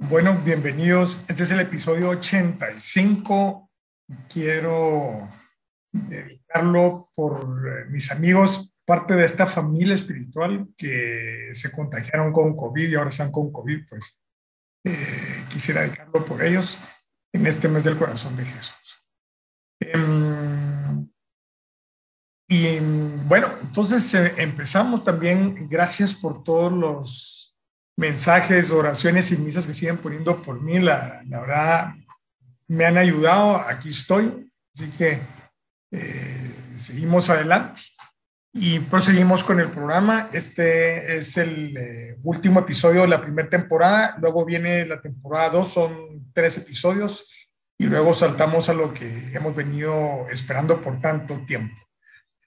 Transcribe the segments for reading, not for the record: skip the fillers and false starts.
Bueno, bienvenidos. Este es el episodio 85. Quiero dedicarlo por mis amigos, parte de esta familia espiritual que se contagiaron con COVID y ahora están con COVID, pues quisiera dedicarlo por ellos en este mes del corazón de Jesús. Bueno, entonces empezamos también. Gracias por todos los mensajes, oraciones y misas que siguen poniendo por mí. La verdad, me han ayudado. Aquí estoy. Así que seguimos adelante y proseguimos con el programa. Este es el último episodio de la primera temporada. Luego viene la temporada 2, son 3 episodios. Y luego saltamos a lo que hemos venido esperando por tanto tiempo.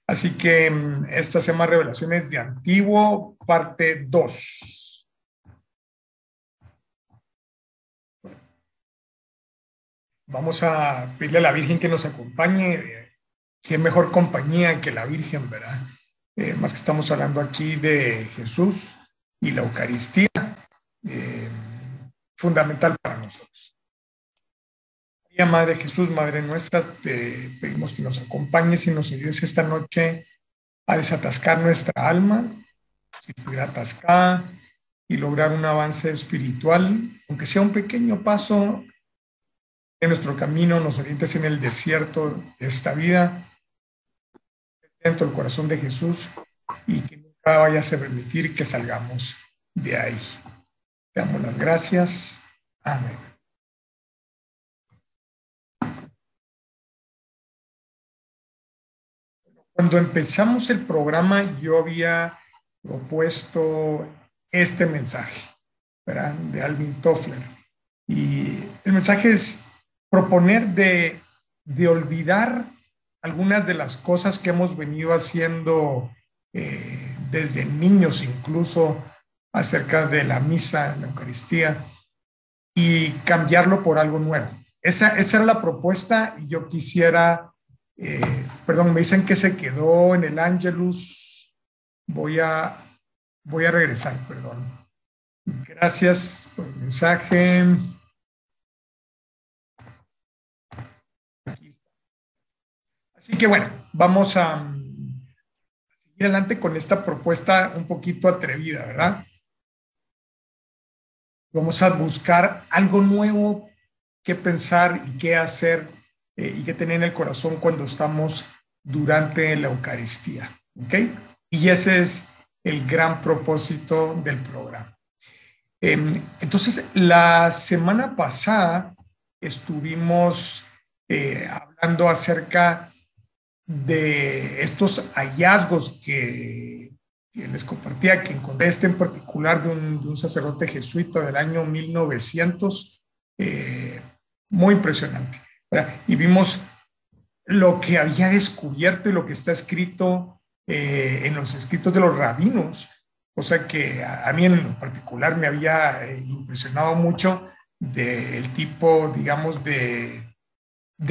Así que esta se llama Revelaciones de Antiguo, parte 2. Vamos a pedirle a la Virgen que nos acompañe. Qué mejor compañía que la Virgen, ¿verdad? Más que estamos hablando aquí de Jesús y la Eucaristía, fundamental para nosotros. María, Madre Jesús, Madre nuestra, te pedimos que nos acompañes y nos ayudes esta noche a desatascar nuestra alma, si estuviera atascada, y lograr un avance espiritual, aunque sea un pequeño paso en nuestro camino, nos orientes en el desierto de esta vida, dentro del corazón de Jesús, y que nunca vayas a permitir que salgamos de ahí. Te damos las gracias. Amén. Cuando empezamos el programa, yo había propuesto este mensaje, ¿verdad? De Alvin Toffler. Y el mensaje es proponer de olvidar algunas de las cosas que hemos venido haciendo desde niños, incluso acerca de la misa, la Eucaristía, y cambiarlo por algo nuevo. Esa era la propuesta y yo quisiera... perdón, me dicen que se quedó en el Ángelus. Voy a regresar, perdón. Gracias por el mensaje. Así que bueno, vamos a seguir adelante con esta propuesta un poquito atrevida, ¿verdad? Vamos a buscar algo nuevo que pensar y qué hacer y qué tener en el corazón cuando estamos durante la Eucaristía, ¿ok? Y ese es el gran propósito del programa. Entonces, la semana pasada estuvimos hablando acerca de estos hallazgos que les compartía, que encontré en particular de un sacerdote jesuita del año 1900, muy impresionante, ¿verdad? Y vimos lo que había descubierto y lo que está escrito en los escritos de los rabinos, cosa que a mí en particular me había impresionado mucho del tipo, digamos, de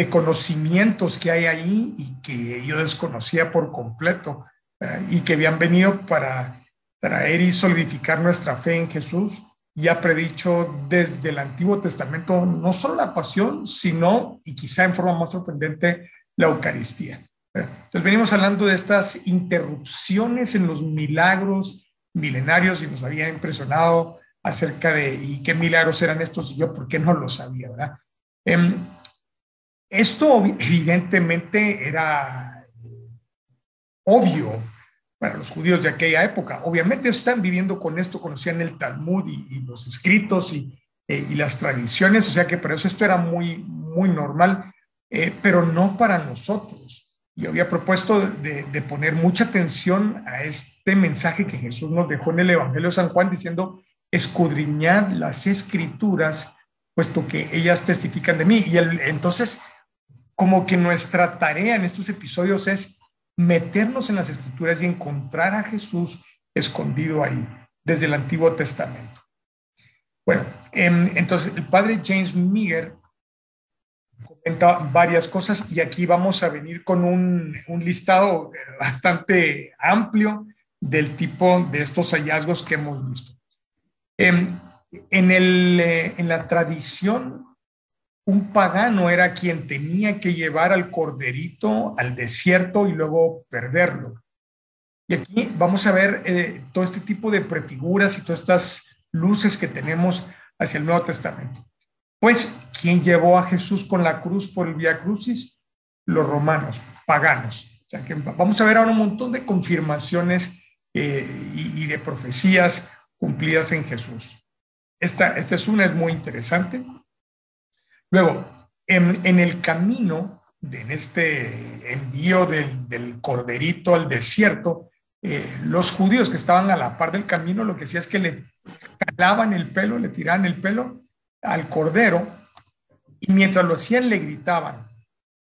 conocimientos que hay ahí y que yo desconocía por completo y que habían venido para traer y solidificar nuestra fe en Jesús. Ya predicho desde el Antiguo Testamento no solo la pasión, sino, y quizá en forma más sorprendente, la Eucaristía. Entonces venimos hablando de estas interrupciones en los milagros milenarios y nos había impresionado acerca de y qué milagros eran estos y yo por qué no lo sabía, ¿verdad? Esto evidentemente era obvio para los judíos de aquella época. Obviamente están viviendo con esto, conocían el Talmud y los escritos y las tradiciones, o sea que para eso esto era muy, muy normal, pero no para nosotros. Yo había propuesto de poner mucha atención a este mensaje que Jesús nos dejó en el Evangelio de San Juan diciendo, escudriñad las escrituras, puesto que ellas testifican de mí. Y entonces, como que nuestra tarea en estos episodios es meternos en las escrituras y encontrar a Jesús escondido ahí, desde el Antiguo Testamento. Bueno, entonces el padre James Meagher comenta varias cosas y aquí vamos a venir con un listado bastante amplio del tipo de estos hallazgos que hemos visto. En la tradición, un pagano era quien tenía que llevar al corderito al desierto y luego perderlo. Y aquí vamos a ver todo este tipo de prefiguras y todas estas luces que tenemos hacia el Nuevo Testamento. Pues, ¿quién llevó a Jesús con la cruz por el Vía Crucis? Los romanos, paganos. O sea que vamos a ver ahora un montón de confirmaciones y de profecías cumplidas en Jesús. Esta es una, es muy interesante. Luego, en el camino, en este envío del corderito al desierto, los judíos que estaban a la par del camino, lo que hacía es que le calaban el pelo, le tiraban el pelo al cordero, y mientras lo hacían le gritaban: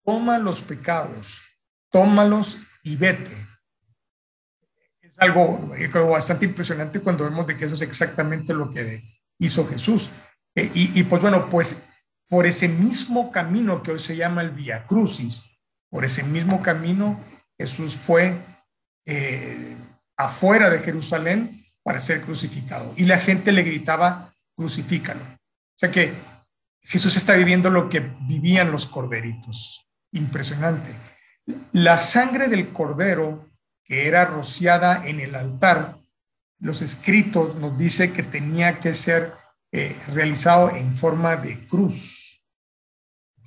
toma los pecados, tómalos y vete. Es algo bastante impresionante cuando vemos de que eso es exactamente lo que hizo Jesús. Pues bueno, pues por ese mismo camino que hoy se llama el Vía Crucis, por ese mismo camino Jesús fue afuera de Jerusalén para ser crucificado. Y la gente le gritaba: crucifícalo. O sea que Jesús está viviendo lo que vivían los corderitos. Impresionante. La sangre del cordero que era rociada en el altar, los escritos nos dice que tenía que ser realizado en forma de cruz.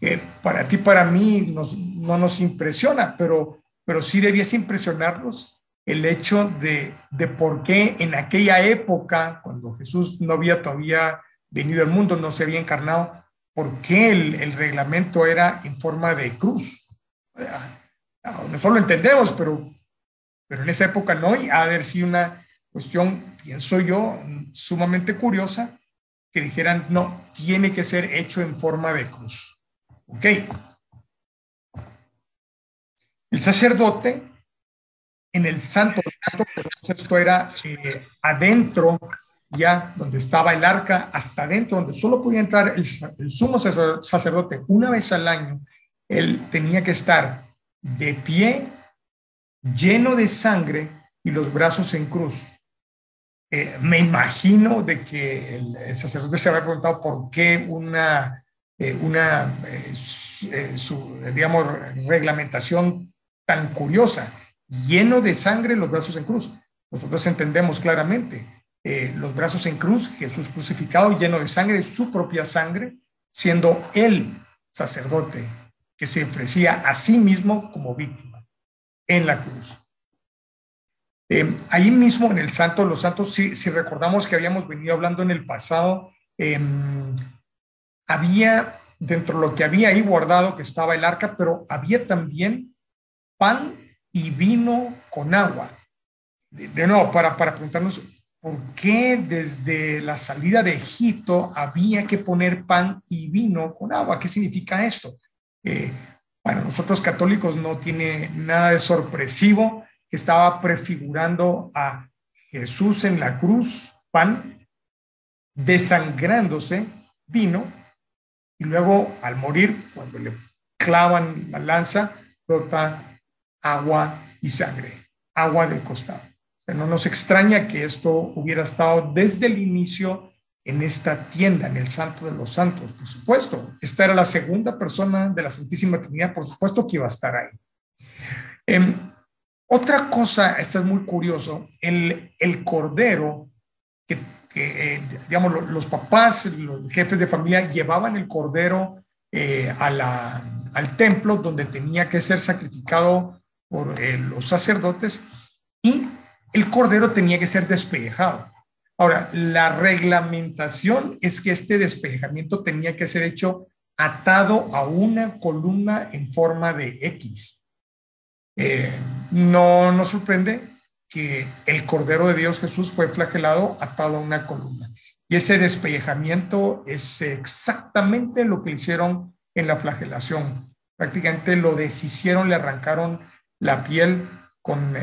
Que para ti, para mí, no nos impresiona, pero sí debiese impresionarnos el hecho de por qué en aquella época, cuando Jesús no había todavía venido al mundo, no se había encarnado, por qué el reglamento era en forma de cruz. Nosotros lo entendemos, pero en esa época no, y ha de haber sido una cuestión, pienso yo, sumamente curiosa, que dijeran: no, tiene que ser hecho en forma de cruz. Ok. El sacerdote en el santo, esto era adentro, ya donde estaba el arca, hasta adentro, donde solo podía entrar el sumo sacerdote una vez al año. Él tenía que estar de pie, lleno de sangre y los brazos en cruz. Me imagino de que el sacerdote se había preguntado por qué digamos, reglamentación tan curiosa: lleno de sangre, los brazos en cruz. Nosotros entendemos claramente los brazos en cruz, Jesús crucificado, lleno de sangre, su propia sangre, siendo él sacerdote que se ofrecía a sí mismo como víctima en la cruz. Ahí mismo en el Santo de los Santos, si recordamos que habíamos venido hablando en el pasado, había, dentro de lo que había ahí guardado, que estaba el arca, pero había también pan y vino con agua. De nuevo, para preguntarnos por qué desde la salida de Egipto había que poner pan y vino con agua. ¿Qué significa esto? Para nosotros católicos no tiene nada de sorpresivo, que estaba prefigurando a Jesús en la cruz, pan, desangrándose, vino, y luego al morir, cuando le clavan la lanza, brota agua y sangre, agua del costado. O sea, no nos extraña que esto hubiera estado desde el inicio en esta tienda, en el Santo de los Santos. Por supuesto, esta era la segunda persona de la Santísima Trinidad, por supuesto que iba a estar ahí. Otra cosa, esto es muy curioso, el cordero, digamos, los papás, los jefes de familia llevaban el cordero al templo donde tenía que ser sacrificado por los sacerdotes, y el cordero tenía que ser despellejado. Ahora, la reglamentación es que este despellejamiento tenía que ser hecho atado a una columna en forma de X. No nos sorprende que el Cordero de Dios Jesús fue flagelado atado a una columna. Y ese despellejamiento es exactamente lo que le hicieron en la flagelación. Prácticamente lo deshicieron, le arrancaron la piel con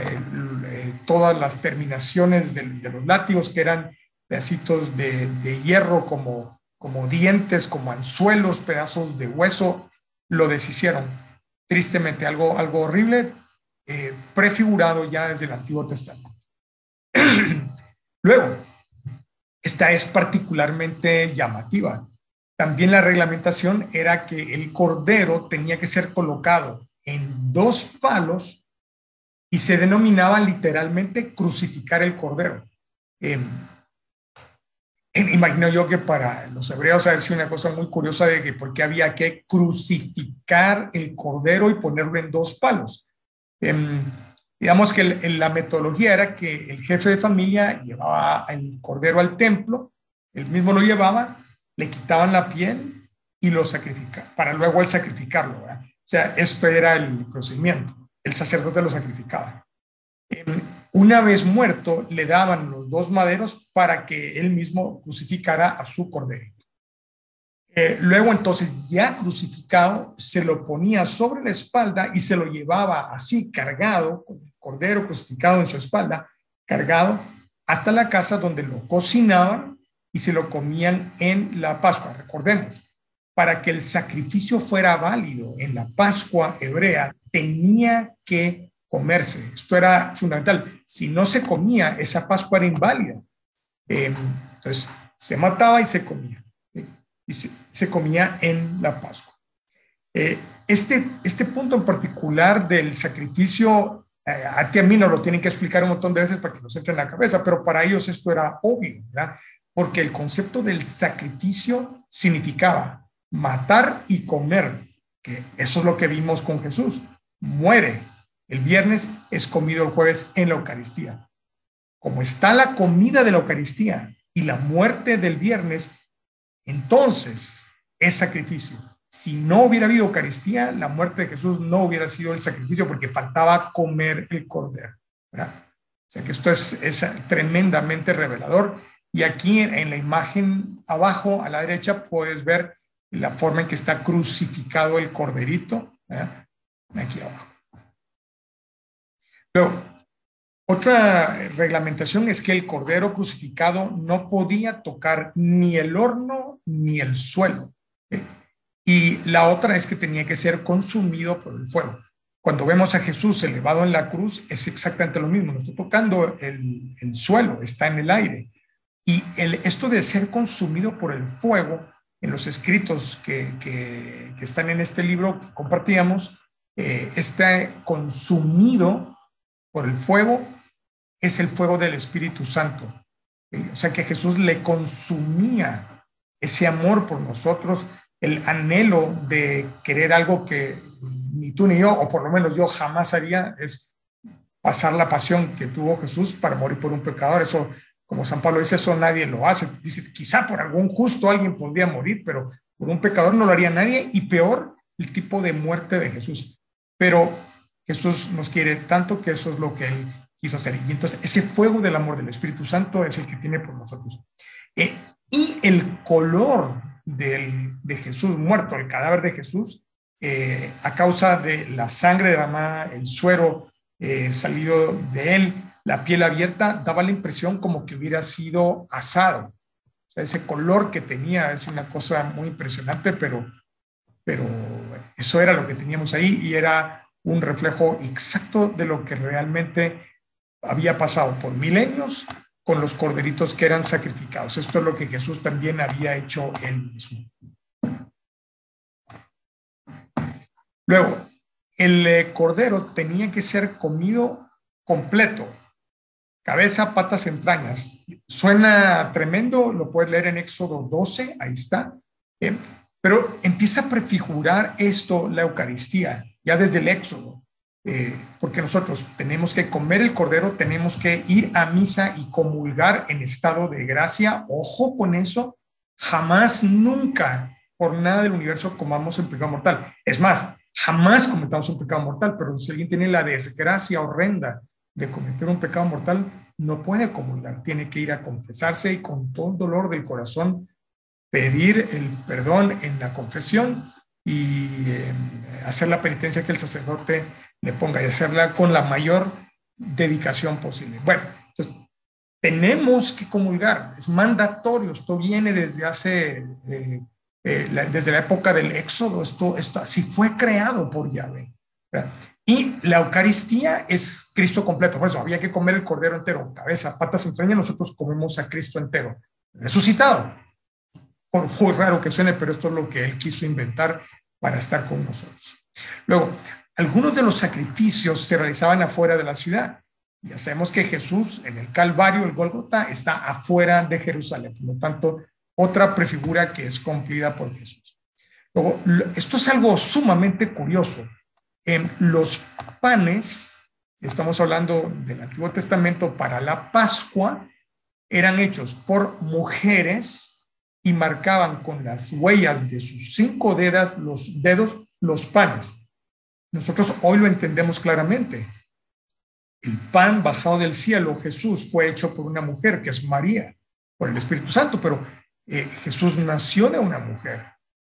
todas las terminaciones de los látigos, que eran pedacitos de hierro como dientes, como anzuelos, pedazos de hueso. Lo deshicieron. Tristemente, algo horrible, prefigurado ya desde el Antiguo Testamento. Luego, esta es particularmente llamativa. También la reglamentación era que el cordero tenía que ser colocado en dos palos y se denominaba literalmente crucificar el cordero. Imagino yo que para los hebreos ha sido una cosa muy curiosa de que por qué había que crucificar el cordero y ponerlo en dos palos. Digamos que la metodología era que el jefe de familia llevaba el cordero al templo, él mismo lo llevaba, le quitaban la piel y lo sacrificaba, para luego él sacrificarlo, ¿verdad? O sea, esto era el procedimiento, el sacerdote lo sacrificaba. Una vez muerto, le daban los dos maderos para que él mismo crucificara a su corderito. Luego, entonces, ya crucificado, se lo ponía sobre la espalda y se lo llevaba así, cargado, con el cordero crucificado en su espalda, cargado, hasta la casa donde lo cocinaban y se lo comían en la Pascua. Recordemos, para que el sacrificio fuera válido en la Pascua hebrea, tenía que comerse. Esto era fundamental. Si no se comía, esa Pascua era inválida. Entonces, se mataba y se comía. Y se comía en la Pascua. Este punto en particular del sacrificio, a ti a mí no lo tienen que explicar un montón de veces para que nos entre en la cabeza, pero para ellos esto era obvio, ¿verdad? Porque el concepto del sacrificio significaba matar y comer, que eso es lo que vimos con Jesús. Muere el viernes, es comido el jueves en la Eucaristía. Como está la comida de la Eucaristía y la muerte del viernes, entonces es sacrificio. Si no hubiera habido Eucaristía, la muerte de Jesús no hubiera sido el sacrificio porque faltaba comer el cordero, ¿verdad? O sea que esto es tremendamente revelador. Y aquí en la imagen abajo a la derecha puedes ver la forma en que está crucificado el corderito, ¿verdad? Aquí abajo. Luego, otra reglamentación es que el cordero crucificado no podía tocar ni el horno ni el suelo. Y la otra es que tenía que ser consumido por el fuego. Cuando vemos a Jesús elevado en la cruz, es exactamente lo mismo. No está tocando el suelo, está en el aire. Y esto de ser consumido por el fuego, en los escritos que están en este libro que compartíamos, está consumido por el fuego, es el fuego del Espíritu Santo. O sea que Jesús le consumía ese amor por nosotros, el anhelo de querer algo que ni tú ni yo, o por lo menos yo jamás haría, es pasar la pasión que tuvo Jesús para morir por un pecador. Eso, como San Pablo dice, eso nadie lo hace. Dice, quizá por algún justo alguien podría morir, pero por un pecador no lo haría nadie, y peor, el tipo de muerte de Jesús. Pero Jesús nos quiere tanto que eso es lo que él quiso hacer. Y entonces ese fuego del amor del Espíritu Santo es el que tiene por nosotros. Y el color de Jesús muerto, el cadáver de Jesús, a causa de la sangre derramada, el suero salido de él, la piel abierta, daba la impresión como que hubiera sido asado. O sea, ese color que tenía es una cosa muy impresionante, pero eso era lo que teníamos ahí y era un reflejo exacto de lo que realmente había pasado por milenios con los corderitos que eran sacrificados. Esto es lo que Jesús también había hecho él mismo. Luego, el cordero tenía que ser comido completo, cabeza, patas, entrañas. Suena tremendo, lo puedes leer en Éxodo 12, ahí está. Pero empieza a prefigurar esto la Eucaristía, ya desde el Éxodo. Porque nosotros tenemos que comer el cordero, tenemos que ir a misa y comulgar en estado de gracia. Ojo con eso, jamás, nunca, por nada del universo comamos el pecado mortal. Es más, jamás cometamos un pecado mortal, pero si alguien tiene la desgracia horrenda de cometer un pecado mortal, no puede comulgar, tiene que ir a confesarse y con todo el dolor del corazón pedir el perdón en la confesión y hacer la penitencia que el sacerdote le ponga y hacerla con la mayor dedicación posible. Bueno, entonces tenemos que comulgar, es mandatorio, esto viene desde hace, desde la época del Éxodo, esto así fue creado por Yahvé, ¿verdad? Y la Eucaristía es Cristo completo, por eso había que comer el cordero entero, cabeza, patas, entrañas, nosotros comemos a Cristo entero. resucitado. Por muy raro que suene, pero esto es lo que él quiso inventar para estar con nosotros. Luego, algunos de los sacrificios se realizaban afuera de la ciudad. Ya sabemos que Jesús en el Calvario, el Gólgota, está afuera de Jerusalén. Por lo tanto, otra prefigura que es cumplida por Jesús. Luego, esto es algo sumamente curioso. Los panes, estamos hablando del Antiguo Testamento, para la Pascua, eran hechos por mujeres y marcaban con las huellas de sus 5 dedos los panes. Nosotros hoy lo entendemos claramente. El pan bajado del cielo, Jesús, fue hecho por una mujer que es María, por el Espíritu Santo, pero Jesús nació de una mujer.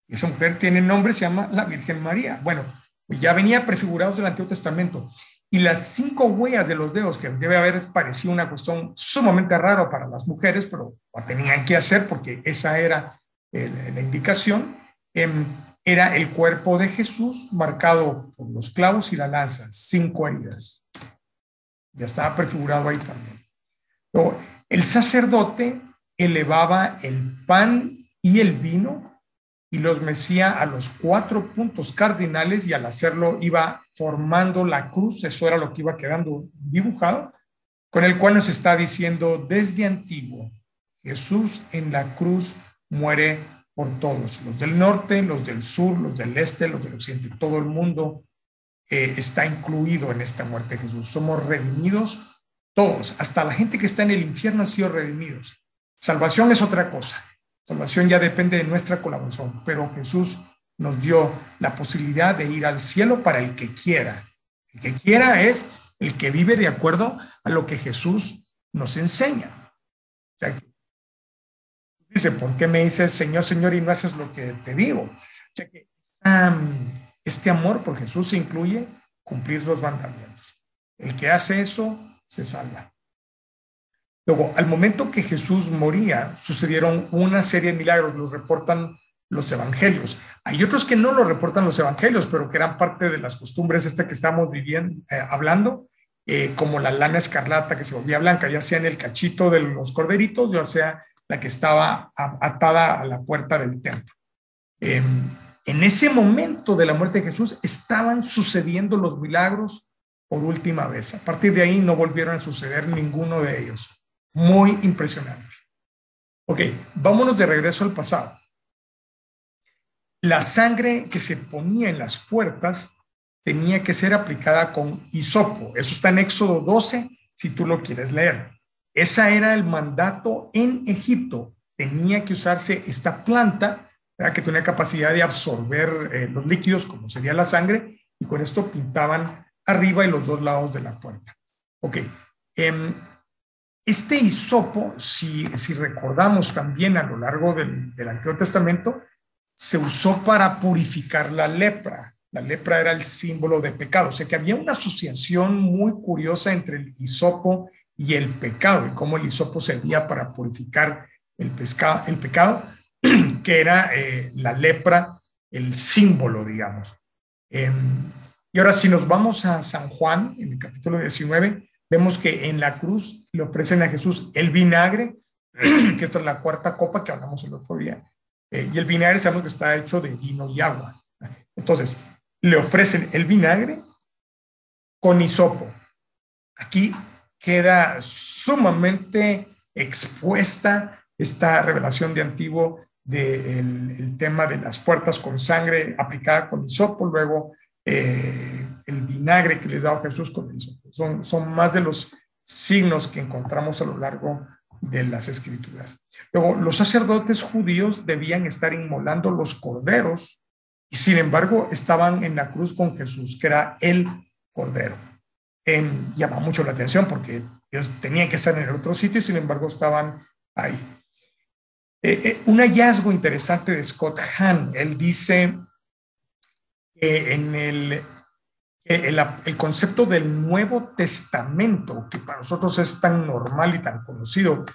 Y esa mujer tiene nombre, se llama la Virgen María. Bueno, pues ya venía prefigurados del Antiguo Testamento. Y las 5 huellas de los dedos, que debe haber parecido una cuestión sumamente rara para las mujeres, pero lo tenían que hacer porque esa era la indicación, era el cuerpo de Jesús marcado por los clavos y la lanza, 5 heridas. Ya estaba prefigurado ahí también. Luego, el sacerdote elevaba el pan y el vino y los mecía a los 4 puntos cardinales, y al hacerlo iba formando la cruz. Eso era lo que iba quedando dibujado, con el cual nos está diciendo desde antiguo: Jesús en la cruz muere por todos, los del norte, los del sur, los del este, los del occidente, todo el mundo está incluido en esta muerte de Jesús. Somos redimidos todos, hasta la gente que está en el infierno ha sido redimidos. Salvación es otra cosa. Salvación ya depende de nuestra colaboración, pero Jesús nos dio la posibilidad de ir al cielo para el que quiera. El que quiera es el que vive de acuerdo a lo que Jesús nos enseña. O sea, dice, ¿por qué me dices Señor, Señor, y no haces lo que te digo? O sea, que este amor por Jesús incluye cumplir los mandamientos. El que hace eso se salva. Luego, al momento que Jesús moría, sucedieron una serie de milagros, los reportan los evangelios. Hay otros que no lo reportan los evangelios, pero que eran parte de las costumbres que estamos hablando, como la lana escarlata que se volvía blanca, ya sea en el cachito de los corderitos, ya sea la que estaba atada a la puerta del templo. En ese momento de la muerte de Jesús estaban sucediendo los milagros por última vez. A partir de ahí no volvieron a suceder ninguno de ellos. Muy impresionante. Ok, vámonos de regreso al pasado. La sangre que se ponía en las puertas tenía que ser aplicada con hisopo. Eso está en Éxodo 12, si tú lo quieres leer. Ese era el mandato en Egipto. Tenía que usarse esta planta, ¿verdad?, que tenía capacidad de absorber los líquidos, como sería la sangre, y con esto pintaban arriba y los 2 lados de la puerta. Ok. Este hisopo, si recordamos también a lo largo del Antiguo Testamento, se usó para purificar la lepra. La lepra era el símbolo de pecado. O sea que había una asociación muy curiosa entre el hisopo y el pecado, y cómo el hisopo servía para purificar el pecado, que era la lepra, el símbolo, digamos. Y ahora, si nos vamos a San Juan, en el capítulo 19, vemos que en la cruz le ofrecen a Jesús el vinagre, que esta es la 4ª copa que hablamos el otro día, y el vinagre sabemos que está hecho de vino y agua. Entonces, le ofrecen el vinagre con hisopo. Aquí queda sumamente expuesta esta revelación de antiguo del tema de las puertas con sangre aplicada con hisopo, luego el vinagre que les daba Jesús con el hisopo. Son más de los signos que encontramos a lo largo de las Escrituras. Luego, los sacerdotes judíos debían estar inmolando los corderos, y sin embargo estaban en la cruz con Jesús, que era el cordero. Llama mucho la atención porque ellos tenían que estar en el otro sitio y sin embargo estaban ahí. Un hallazgo interesante de Scott Hahn, él dice que en el concepto del Nuevo Testamento, que para nosotros es tan normal y tan conocido,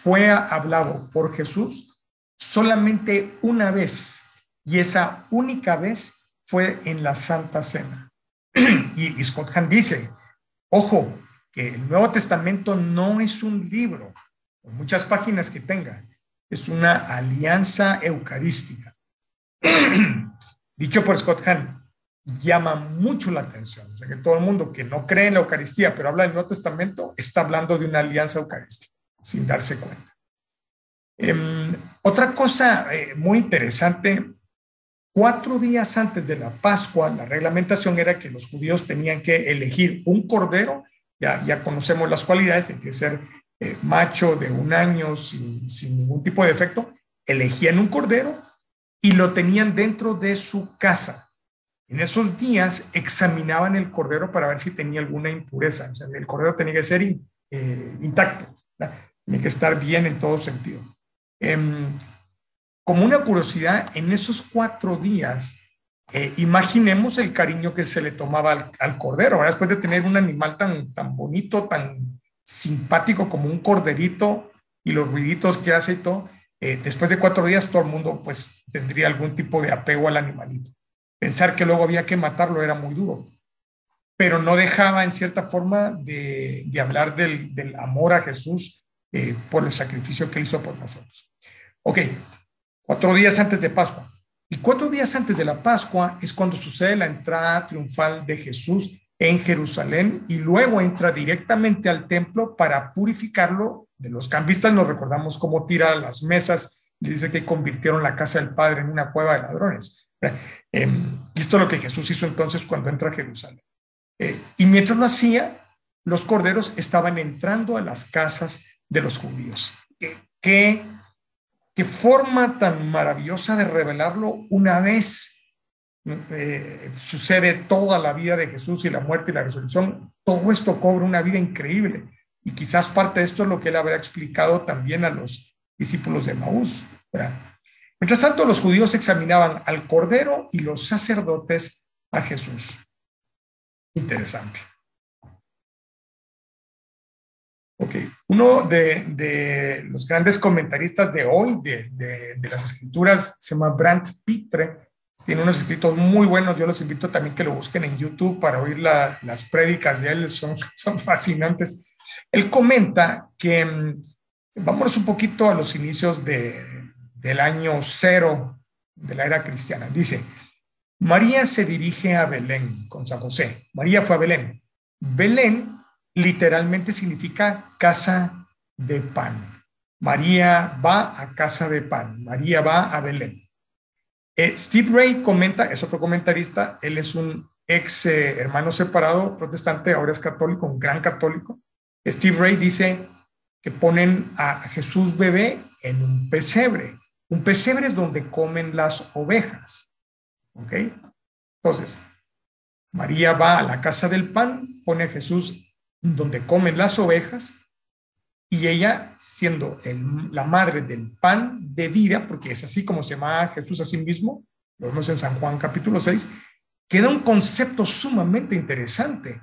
fue hablado por Jesús solamente una vez, y esa única vez fue en la Santa Cena. Y Scott Hahn dice, ojo, que el Nuevo Testamento no es un libro, por muchas páginas que tenga, es una alianza eucarística. Dicho por Scott Hahn, llama mucho la atención. O sea, que todo el mundo que no cree en la Eucaristía, pero habla del Nuevo Testamento, está hablando de una alianza eucarística, sin darse cuenta. Otra cosa muy interesante, 4 días antes de la Pascua, la reglamentación era que los judíos tenían que elegir un cordero. Ya conocemos las cualidades, tiene que ser macho de 1 año sin ningún tipo de defecto. Elegían un cordero y lo tenían dentro de su casa. En esos días examinaban el cordero para ver si tenía alguna impureza. O sea, el cordero tenía que ser intacto, ¿verdad? Tenía que estar bien en todo sentido. Como una curiosidad, en esos 4 días, imaginemos el cariño que se le tomaba al cordero, ¿verdad? Después de tener un animal tan bonito, tan simpático como un corderito y los ruiditos que hace y todo, después de 4 días todo el mundo pues tendría algún tipo de apego al animalito. Pensar que luego había que matarlo era muy duro, pero no dejaba en cierta forma de hablar del amor a Jesús por el sacrificio que él hizo por nosotros. Ok, 4 días antes de Pascua. Y 4 días antes de la Pascua es cuando sucede la entrada triunfal de Jesús en Jerusalén y luego entra directamente al templo para purificarlo de los cambistas. Nos recordamos cómo tira las mesas y dice que convirtieron la casa del Padre en una cueva de ladrones. Y esto es lo que Jesús hizo entonces cuando entra a Jerusalén. Y mientras lo hacía, los corderos estaban entrando a las casas de los judíos. ¿Qué forma tan maravillosa de revelarlo una vez sucede toda la vida de Jesús y la muerte y la resurrección? Todo esto cobra una vida increíble. Y quizás parte de esto es lo que él habrá explicado también a los discípulos de Maús, ¿verdad? Mientras tanto, los judíos examinaban al cordero y los sacerdotes a Jesús. Interesante. Ok, uno de los grandes comentaristas de hoy, de las escrituras, se llama Brant Pitre. Tiene unos escritos muy buenos. Yo los invito también que lo busquen en YouTube para oír las prédicas de él. Son fascinantes. Él comenta que, vámonos un poquito a los inicios del año 0 de la era cristiana. Dice, María se dirige a Belén con San José. María fue a Belén. Belén literalmente significa casa de pan. María va a casa de pan. María va a Belén. Steve Ray comenta, es otro comentarista, él es un ex hermano separado protestante, ahora es católico, un gran católico. Steve Ray dice que ponen a Jesús bebé en un pesebre. Un pesebre es donde comen las ovejas. ¿Ok? Entonces, María va a la casa del pan, pone a Jesús donde comen las ovejas, y ella, siendo la madre del pan de vida, porque es así como se llama Jesús a sí mismo, lo vemos en San Juan capítulo 6, queda un concepto sumamente interesante.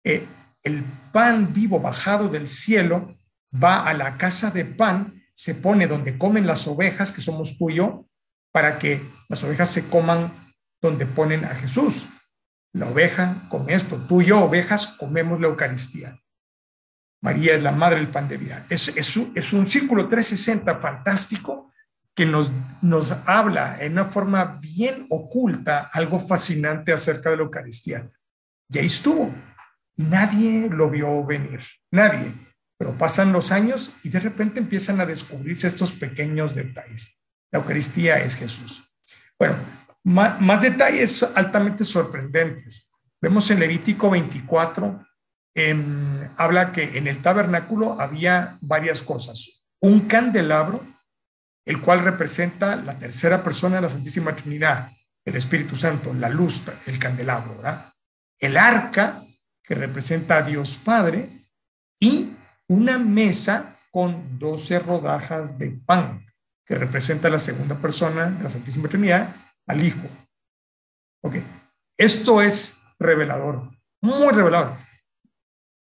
El pan vivo bajado del cielo va a la casa de pan, se pone donde comen las ovejas, que somos tú y yo, para que las ovejas se coman donde ponen a Jesús. La oveja come esto, tú y yo, ovejas, comemos la Eucaristía. María es la madre del pan de vida. Es un círculo 360 fantástico que nos habla en una forma bien oculta algo fascinante acerca de la Eucaristía. Y ahí estuvo. Y nadie lo vio venir. Nadie. Pero pasan los años y de repente empiezan a descubrirse estos pequeños detalles. La Eucaristía es Jesús. Bueno, más detalles altamente sorprendentes. Vemos en Levítico 24, habla que en el tabernáculo había varias cosas. Un candelabro, el cual representa la tercera persona de la Santísima Trinidad, el Espíritu Santo, la luz, el candelabro, ¿verdad? El arca, que representa a Dios Padre, y una mesa con 12 rodajas de pan, que representa a la segunda persona de la Santísima Trinidad, al Hijo. Ok, esto es revelador, muy revelador.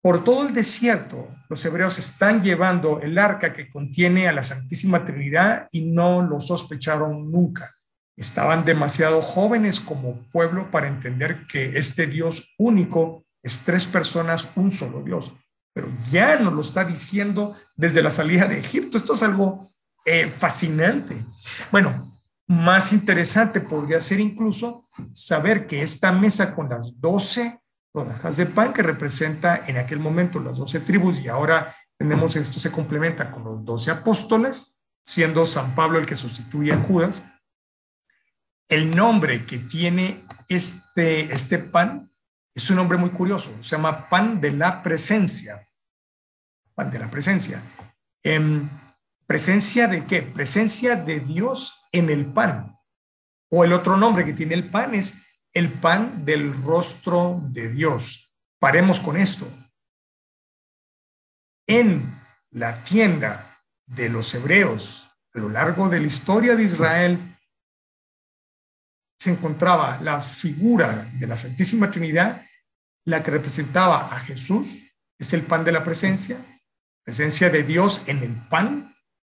Por todo el desierto, los hebreos están llevando el arca que contiene a la Santísima Trinidad y no lo sospecharon nunca. Estaban demasiado jóvenes como pueblo para entender que este Dios único es 3 personas, un solo Dios. pero ya nos lo está diciendo desde la salida de Egipto. Esto es algo fascinante. Bueno, más interesante podría ser incluso saber que esta mesa con las 12 rodajas de pan que representa en aquel momento las 12 tribus, y ahora tenemos esto, se complementa con los 12 apóstoles, siendo San Pablo el que sustituye a Judas. El nombre que tiene este pan es un nombre muy curioso, se llama pan de la presencia. Pan de la presencia. ¿Presencia de qué? Presencia de Dios en el pan. O el otro nombre que tiene el pan es el pan del rostro de Dios. Paremos con esto. En la tienda de los hebreos, a lo largo de la historia de Israel, se encontraba la figura de la Santísima Trinidad, la que representaba a Jesús, es el pan de la presencia de Dios en el pan.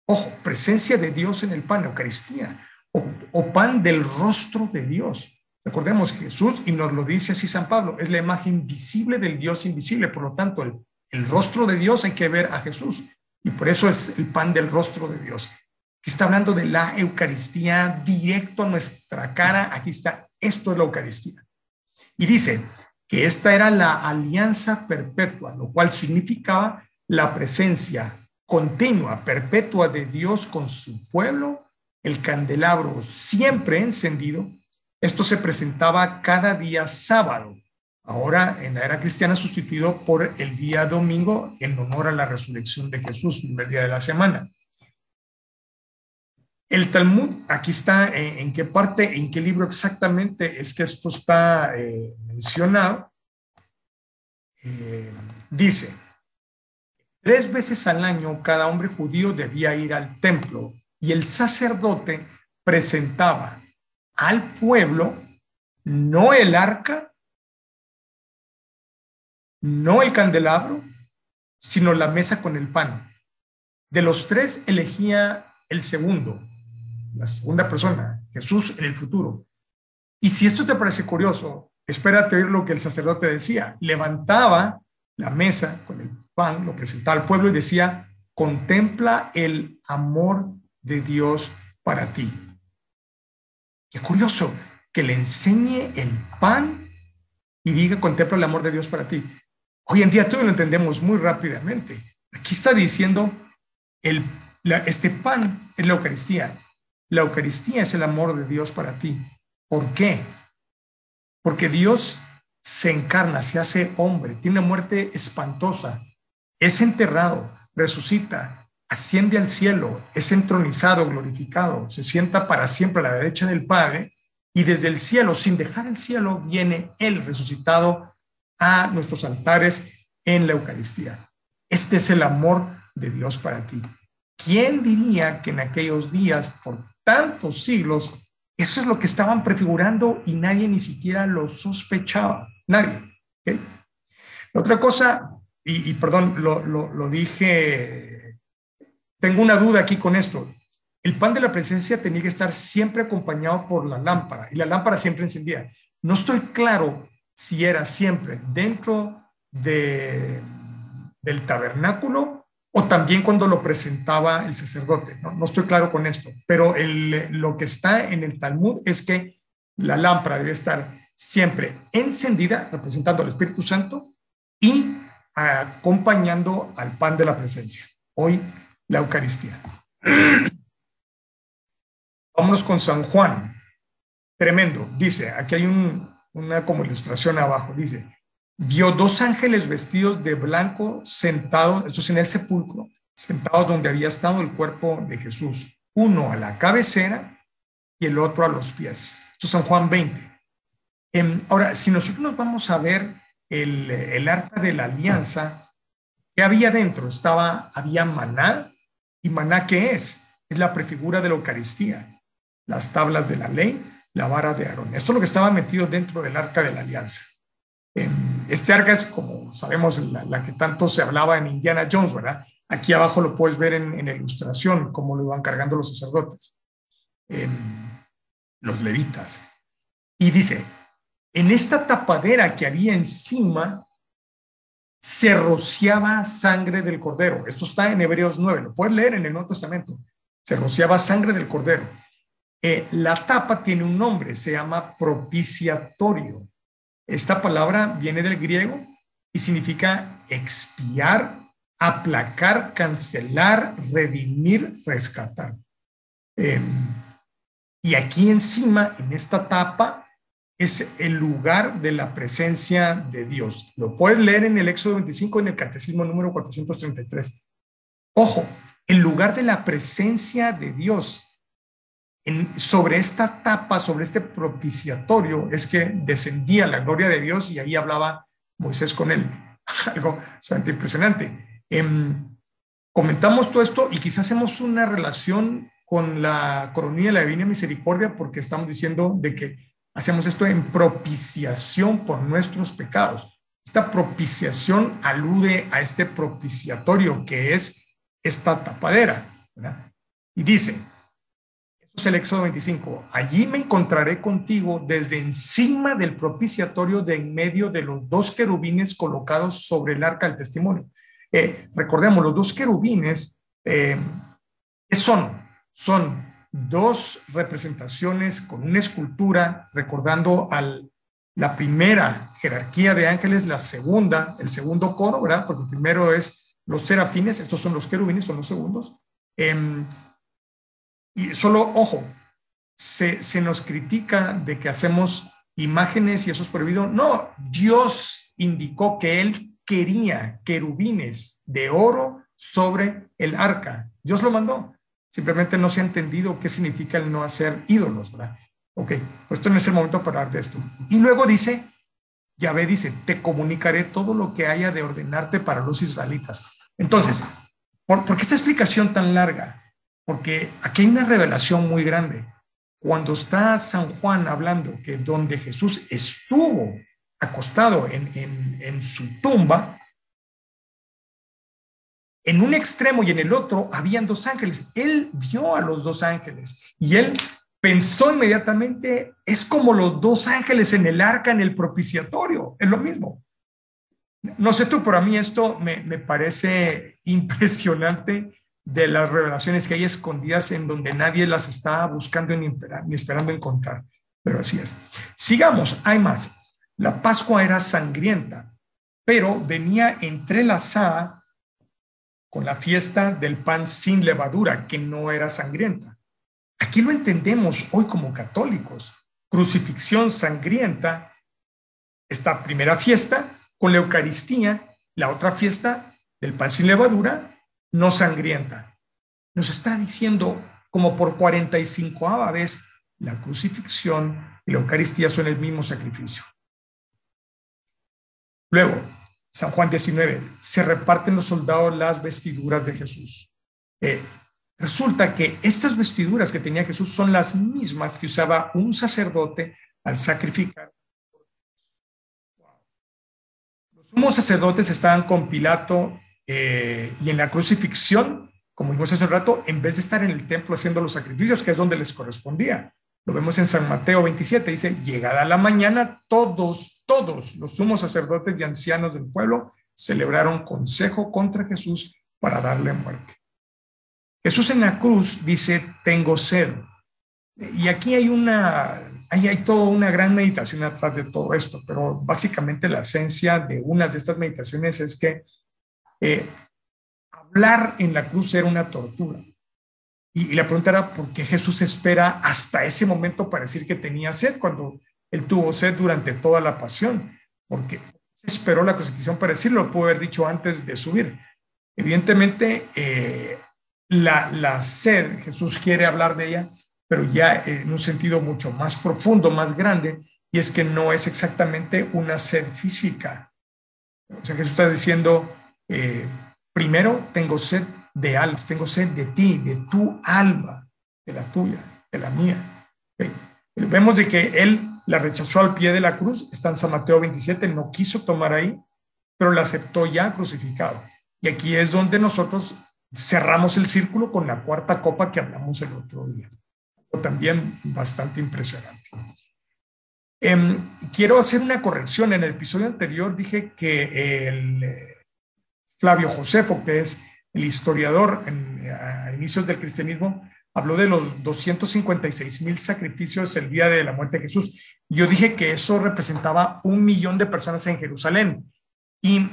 Ojo, presencia de Dios en el pan, Eucaristía, o pan del rostro de Dios. Recordemos Jesús, y nos lo dice así San Pablo, es la imagen visible del Dios invisible, por lo tanto, el rostro de Dios hay que ver a Jesús, y por eso es el pan del rostro de Dios. Aquí está hablando de la Eucaristía directo a nuestra cara, aquí está, esto es la Eucaristía. Y dice que esta era la alianza perpetua, lo cual significaba la presencia continua, perpetua de Dios con su pueblo, el candelabro siempre encendido. Esto se presentaba cada día sábado, ahora en la era cristiana sustituido por el día domingo en honor a la resurrección de Jesús, primer día de la semana. El Talmud, aquí está en qué parte, en qué libro exactamente es que esto está mencionado. Dice, 3 veces al año cada hombre judío debía ir al templo y el sacerdote presentaba al pueblo no el arca, no el candelabro, sino la mesa con el pan. De los 3 elegía el segundo, la segunda persona, Jesús en el futuro. Y si esto te parece curioso, espérate oír lo que el sacerdote decía. Levantaba la mesa con el pan, lo presentaba al pueblo y decía, contempla el amor de Dios para ti. Qué curioso, que le enseñe el pan y diga, contempla el amor de Dios para ti. Hoy en día todo lo entendemos muy rápidamente. Aquí está diciendo, este pan es la Eucaristía. La Eucaristía es el amor de Dios para ti. ¿Por qué? Porque Dios se encarna, se hace hombre, tiene una muerte espantosa, es enterrado, resucita, asciende al cielo, es entronizado, glorificado, se sienta para siempre a la derecha del Padre y desde el cielo, sin dejar el cielo, viene Él resucitado a nuestros altares en la Eucaristía. Este es el amor de Dios para ti. ¿Quién diría que en aquellos días, por tantos siglos, eso es lo que estaban prefigurando y nadie ni siquiera lo sospechaba? Nadie. ¿Okay? La otra cosa, y perdón, lo dije, tengo una duda aquí con esto. El pan de la presencia tenía que estar siempre acompañado por la lámpara y la lámpara siempre encendida. No estoy claro si era siempre dentro del tabernáculo o también cuando lo presentaba el sacerdote. No estoy claro con esto, pero lo que está en el Talmud es que la lámpara debe estar siempre encendida, representando al Espíritu Santo y acompañando al pan de la presencia. Hoy, la Eucaristía. Vámonos con San Juan. Tremendo. Dice, aquí hay una como ilustración abajo. Dice, vio 2 ángeles vestidos de blanco sentados, esto es en el sepulcro, sentados donde había estado el cuerpo de Jesús. Uno a la cabecera y el otro a los pies. Esto es San Juan 20. Ahora, si nosotros nos vamos a ver el arca de la alianza, ¿qué había dentro? Había maná. ¿Y maná qué es? Es la prefigura de la Eucaristía, las tablas de la ley, la vara de Aarón. Esto es lo que estaba metido dentro del arca de la alianza. Este arca es, como sabemos, la que tanto se hablaba en Indiana Jones, ¿verdad? Aquí abajo lo puedes ver en la ilustración, cómo lo iban cargando los sacerdotes, los levitas. Y dice, en esta tapadera que había encima, se rociaba sangre del cordero. Esto está en Hebreos 9, lo puedes leer en el Nuevo Testamento. Se rociaba sangre del cordero. La tapa tiene un nombre, se llama propiciatorio. Esta palabra viene del griego y significa expiar, aplacar, cancelar, redimir, rescatar. Y aquí encima, en esta tapa, es el lugar de la presencia de Dios. Lo puedes leer en el Éxodo 25, en el Catecismo número 433. Ojo, el lugar de la presencia de Dios sobre esta tapa, sobre este propiciatorio, es que descendía la gloria de Dios y ahí hablaba Moisés con él. Algo bastante impresionante. Comentamos todo esto y quizás hacemos una relación con la coronilla de la Divina Misericordia porque estamos diciendo de que hacemos esto en propiciación por nuestros pecados. Esta propiciación alude a este propiciatorio que es esta tapadera, ¿verdad? Y dice, esto es el Éxodo 25, allí me encontraré contigo desde encima del propiciatorio de en medio de los dos querubines colocados sobre el arca del testimonio. Recordemos, los dos querubines son dos representaciones con una escultura recordando la primera jerarquía de ángeles, la segunda, el segundo coro, ¿verdad? Porque el primero es los serafines, estos son los querubines, son los segundos. Y solo, ojo, se nos critica de que hacemos imágenes y eso es prohibido. No, Dios indicó que Él quería querubines de oro sobre el arca. Dios lo mandó. Simplemente no se ha entendido qué significa el no hacer ídolos, ¿verdad? Ok, pues esto no es el momento para hablar de esto. Y luego dice, Yahvé dice, te comunicaré todo lo que haya de ordenarte para los israelitas. Entonces, ¿por qué esta explicación tan larga? Porque aquí hay una revelación muy grande. Cuando está San Juan hablando que donde Jesús estuvo acostado en su tumba, en un extremo y en el otro habían dos ángeles. Él vio a los dos ángeles y él pensó inmediatamente, es como los dos ángeles en el arca, en el propiciatorio, es lo mismo. No sé tú, pero a mí esto me parece impresionante de las revelaciones que hay escondidas en donde nadie las está buscando ni esperando encontrar. Pero así es. Sigamos, hay más. La Pascua era sangrienta, pero venía entrelazada con la fiesta del pan sin levadura, que no era sangrienta. Aquí lo entendemos hoy como católicos. Crucifixión sangrienta, esta primera fiesta con la Eucaristía, la otra fiesta del pan sin levadura, no sangrienta. Nos está diciendo como por 45ª vez, la crucifixión y la Eucaristía son el mismo sacrificio. Luego, San Juan 19, se reparten los soldados las vestiduras de Jesús. Resulta que estas vestiduras que tenía Jesús son las mismas que usaba un sacerdote al sacrificar. Los sumos sacerdotes estaban con Pilato y en la crucifixión, como vimos hace un rato, en vez de estar en el templo haciendo los sacrificios, que es donde les correspondía. Lo vemos en San Mateo 27, dice, llegada la mañana, todos los sumos sacerdotes y ancianos del pueblo celebraron consejo contra Jesús para darle muerte. Jesús en la cruz dice, tengo sed. Y aquí hay toda una gran meditación atrás de todo esto, pero básicamente la esencia de una de estas meditaciones es que hablar en la cruz era una tortura. Y la pregunta era, ¿por qué Jesús espera hasta ese momento para decir que tenía sed cuando él tuvo sed durante toda la pasión? Porque esperó la crucifixión para decirlo, lo pudo haber dicho antes de subir. Evidentemente, la sed, Jesús quiere hablar de ella, pero ya en un sentido mucho más profundo, más grande, y es que no es exactamente una sed física. O sea, Jesús está diciendo, primero tengo sed de almas, tengo sed de ti, de tu alma, de la tuya, de la mía. Vemos de que él la rechazó al pie de la cruz, está en San Mateo 27, no quiso tomar ahí, pero la aceptó ya crucificado. Y aquí es donde nosotros cerramos el círculo con la cuarta copa que hablamos el otro día. También bastante impresionante. Quiero hacer una corrección. En el episodio anterior dije que Flavio Josefo, que es el historiador a inicios del cristianismo, habló de los 256,000 sacrificios el día de la muerte de Jesús. Yo dije que eso representaba 1,000,000 de personas en Jerusalén. Y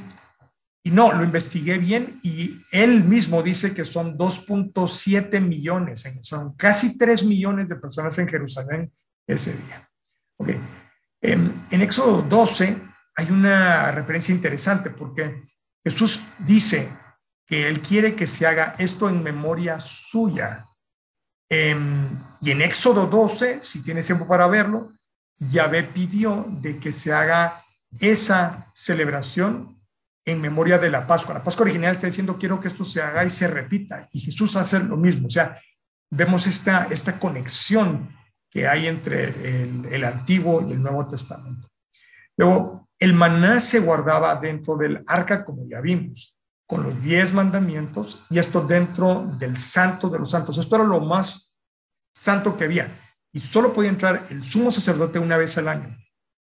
no, lo investigué bien y él mismo dice que son 2,7 millones, son casi 3 millones de personas en Jerusalén ese día. Okay. En Éxodo 12 hay una referencia interesante porque Jesús dice que él quiere que se haga esto en memoria suya. Y en Éxodo 12, si tienes tiempo para verlo, Yahvé pidió de que se haga esa celebración en memoria de la Pascua. La Pascua original está diciendo, quiero que esto se haga y se repita. Y Jesús hace lo mismo. O sea, vemos esta conexión que hay entre el Antiguo y el Nuevo Testamento. Luego, el maná se guardaba dentro del arca, como ya vimos, con los 10 mandamientos, y esto dentro del Santo de los Santos. Esto era lo más santo que había. Y solo podía entrar el sumo sacerdote una vez al año.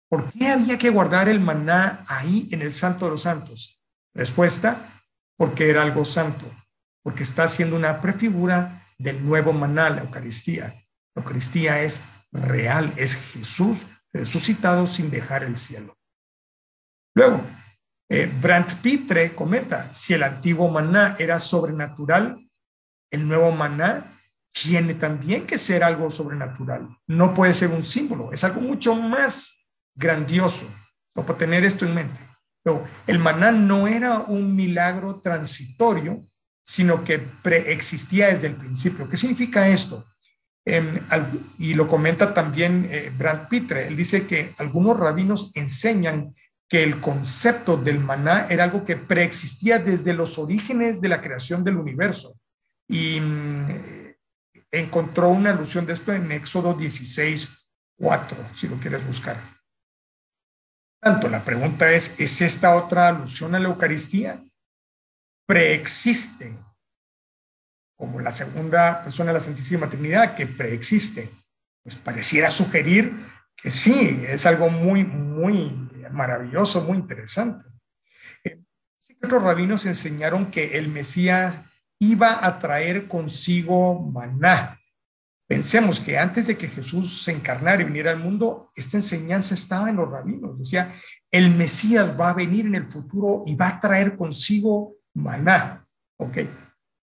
¿Por qué había que guardar el maná ahí en el Santo de los Santos? Respuesta, porque era algo santo, porque está haciendo una prefigura del nuevo maná, la Eucaristía. La Eucaristía es real, es Jesús resucitado sin dejar el cielo. Luego, Brandt Pitre comenta, si el antiguo maná era sobrenatural, el nuevo maná tiene también que ser algo sobrenatural. No puede ser un símbolo, es algo mucho más grandioso. No, para tener esto en mente. Luego, el maná no era un milagro transitorio, sino que preexistía desde el principio. ¿Qué significa esto? Y lo comenta también Brandt Pitre. Él dice que algunos rabinos enseñan que el concepto del maná era algo que preexistía desde los orígenes de la creación del universo. Y encontró una alusión de esto en Éxodo 16:4, si lo quieres buscar. Tanto, la pregunta es esta otra alusión a la Eucaristía? Preexiste, como la segunda persona de la Santísima Trinidad, que preexiste. Pues pareciera sugerir que sí, es algo muy, muy maravilloso, muy interesante. Otros rabinos enseñaron que el Mesías iba a traer consigo maná. Pensemos que antes de que Jesús se encarnara y viniera al mundo, esta enseñanza estaba en los rabinos. Decía, el Mesías va a venir en el futuro y va a traer consigo maná. ¿Ok?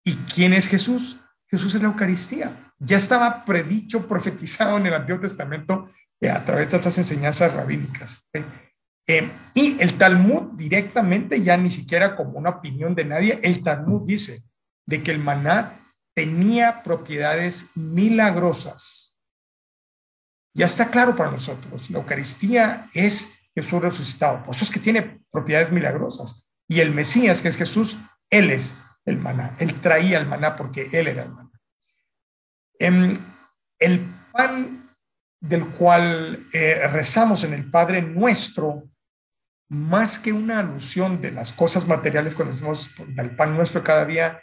¿Y quién es Jesús? Jesús es la Eucaristía. Ya estaba predicho, profetizado en el Antiguo Testamento a través de estas enseñanzas rabínicas. ¿Okay? Y el Talmud directamente, ya ni siquiera como una opinión de nadie, el Talmud dice de que el maná tenía propiedades milagrosas. Ya está claro para nosotros, la Eucaristía es Jesús resucitado, por eso es que tiene propiedades milagrosas. Y el Mesías, que es Jesús, Él es el maná, Él traía el maná porque Él era el maná. El pan del cual rezamos en el Padre Nuestro, más que una alusión de las cosas materiales cuando decimos del pan nuestro cada día,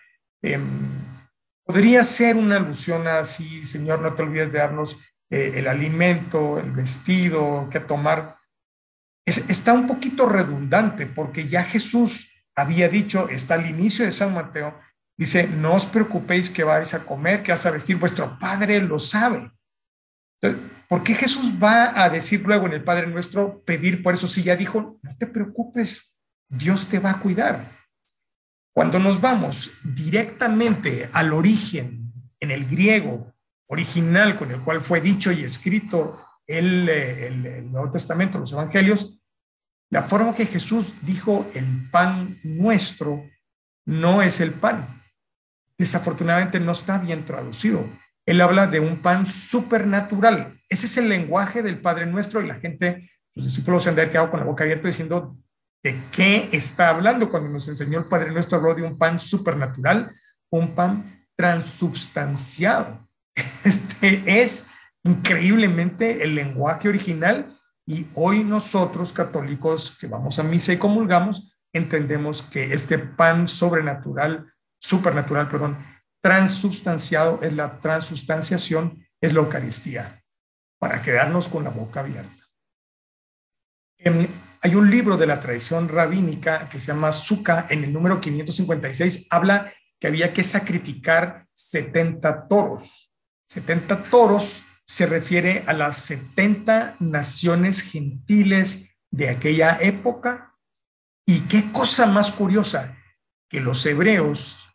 podría ser una alusión así, Señor, no te olvides de darnos el alimento, el vestido, que tomar. Está un poquito redundante porque ya Jesús había dicho, está al inicio de San Mateo, dice, no os preocupéis que vais a comer, que vas a vestir, vuestro Padre lo sabe. Entonces, ¿por qué Jesús va a decir luego en el Padre Nuestro, pedir por eso? Si ya dijo, no te preocupes, Dios te va a cuidar. Cuando nos vamos directamente al origen, en el griego original con el cual fue dicho y escrito el Nuevo Testamento, los Evangelios, la forma que Jesús dijo el pan nuestro no es el pan. Desafortunadamente no está bien traducido. Él habla de un pan supernatural. Ese es el lenguaje del Padre Nuestro y la gente, sus discípulos se han quedado con la boca abierta diciendo, ¿de qué está hablando? Cuando nos enseñó el Padre Nuestro habló de un pan supernatural, un pan transubstanciado. Este es increíblemente el lenguaje original y hoy nosotros católicos que vamos a misa y comulgamos entendemos que este pan supernatural, transubstanciado es la transubstanciación, es la Eucaristía, para quedarnos con la boca abierta. Em, Hay un libro de la tradición rabínica que se llama Sukkah, en el número 556, habla que había que sacrificar 70 toros. 70 toros se refiere a las 70 naciones gentiles de aquella época. Y qué cosa más curiosa, que los hebreos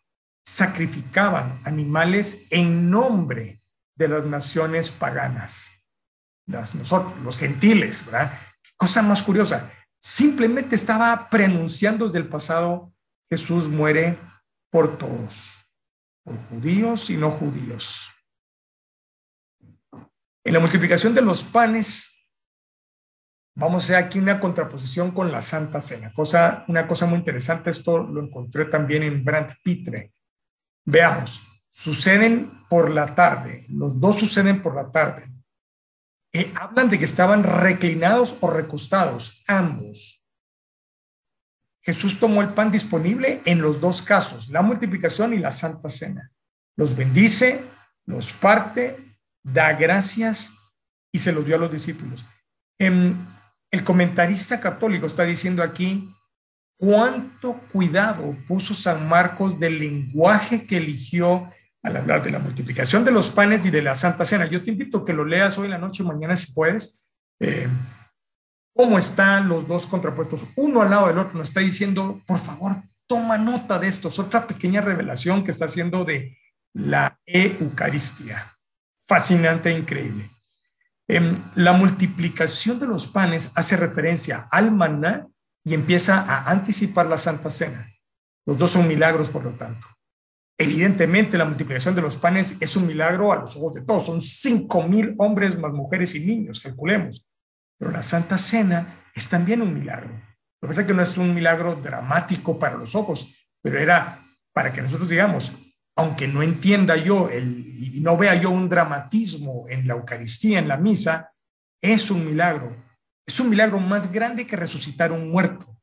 sacrificaban animales en nombre de las naciones paganas, nosotros, los gentiles, ¿verdad? Qué cosa más curiosa. Simplemente estaba preanunciando desde el pasado: Jesús muere por todos, por judíos y no judíos. En la multiplicación de los panes, vamos a hacer aquí una contraposición con la Santa Cena. Una cosa muy interesante, esto lo encontré también en Brand Pitre. Veamos, suceden por la tarde, los dos suceden por la tarde. Hablan de que estaban reclinados o recostados, ambos. Jesús tomó el pan disponible en los dos casos, la multiplicación y la Santa Cena. Los bendice, los parte, da gracias y se los dio a los discípulos. El comentarista católico está diciendo aquí cuánto cuidado puso San Marcos del lenguaje que eligió al hablar de la multiplicación de los panes y de la Santa Cena. Yo te invito a que lo leas hoy en la noche o mañana si puedes. Cómo están los dos contrapuestos, uno al lado del otro. Nos está diciendo, por favor, toma nota de esto. Es otra pequeña revelación que está haciendo de la Eucaristía. Fascinante e increíble. La multiplicación de los panes hace referencia al maná y empieza a anticipar la Santa Cena. Los dos son milagros, por lo tanto. Evidentemente, la multiplicación de los panes es un milagro a los ojos de todos. Son 5,000 hombres más mujeres y niños, calculemos. Pero la Santa Cena es también un milagro. Lo que pasa es que no es un milagro dramático para los ojos, pero era para que nosotros digamos, aunque no entienda yo y no vea yo un dramatismo en la Eucaristía, en la misa, es un milagro. Es un milagro más grande que resucitar un muerto.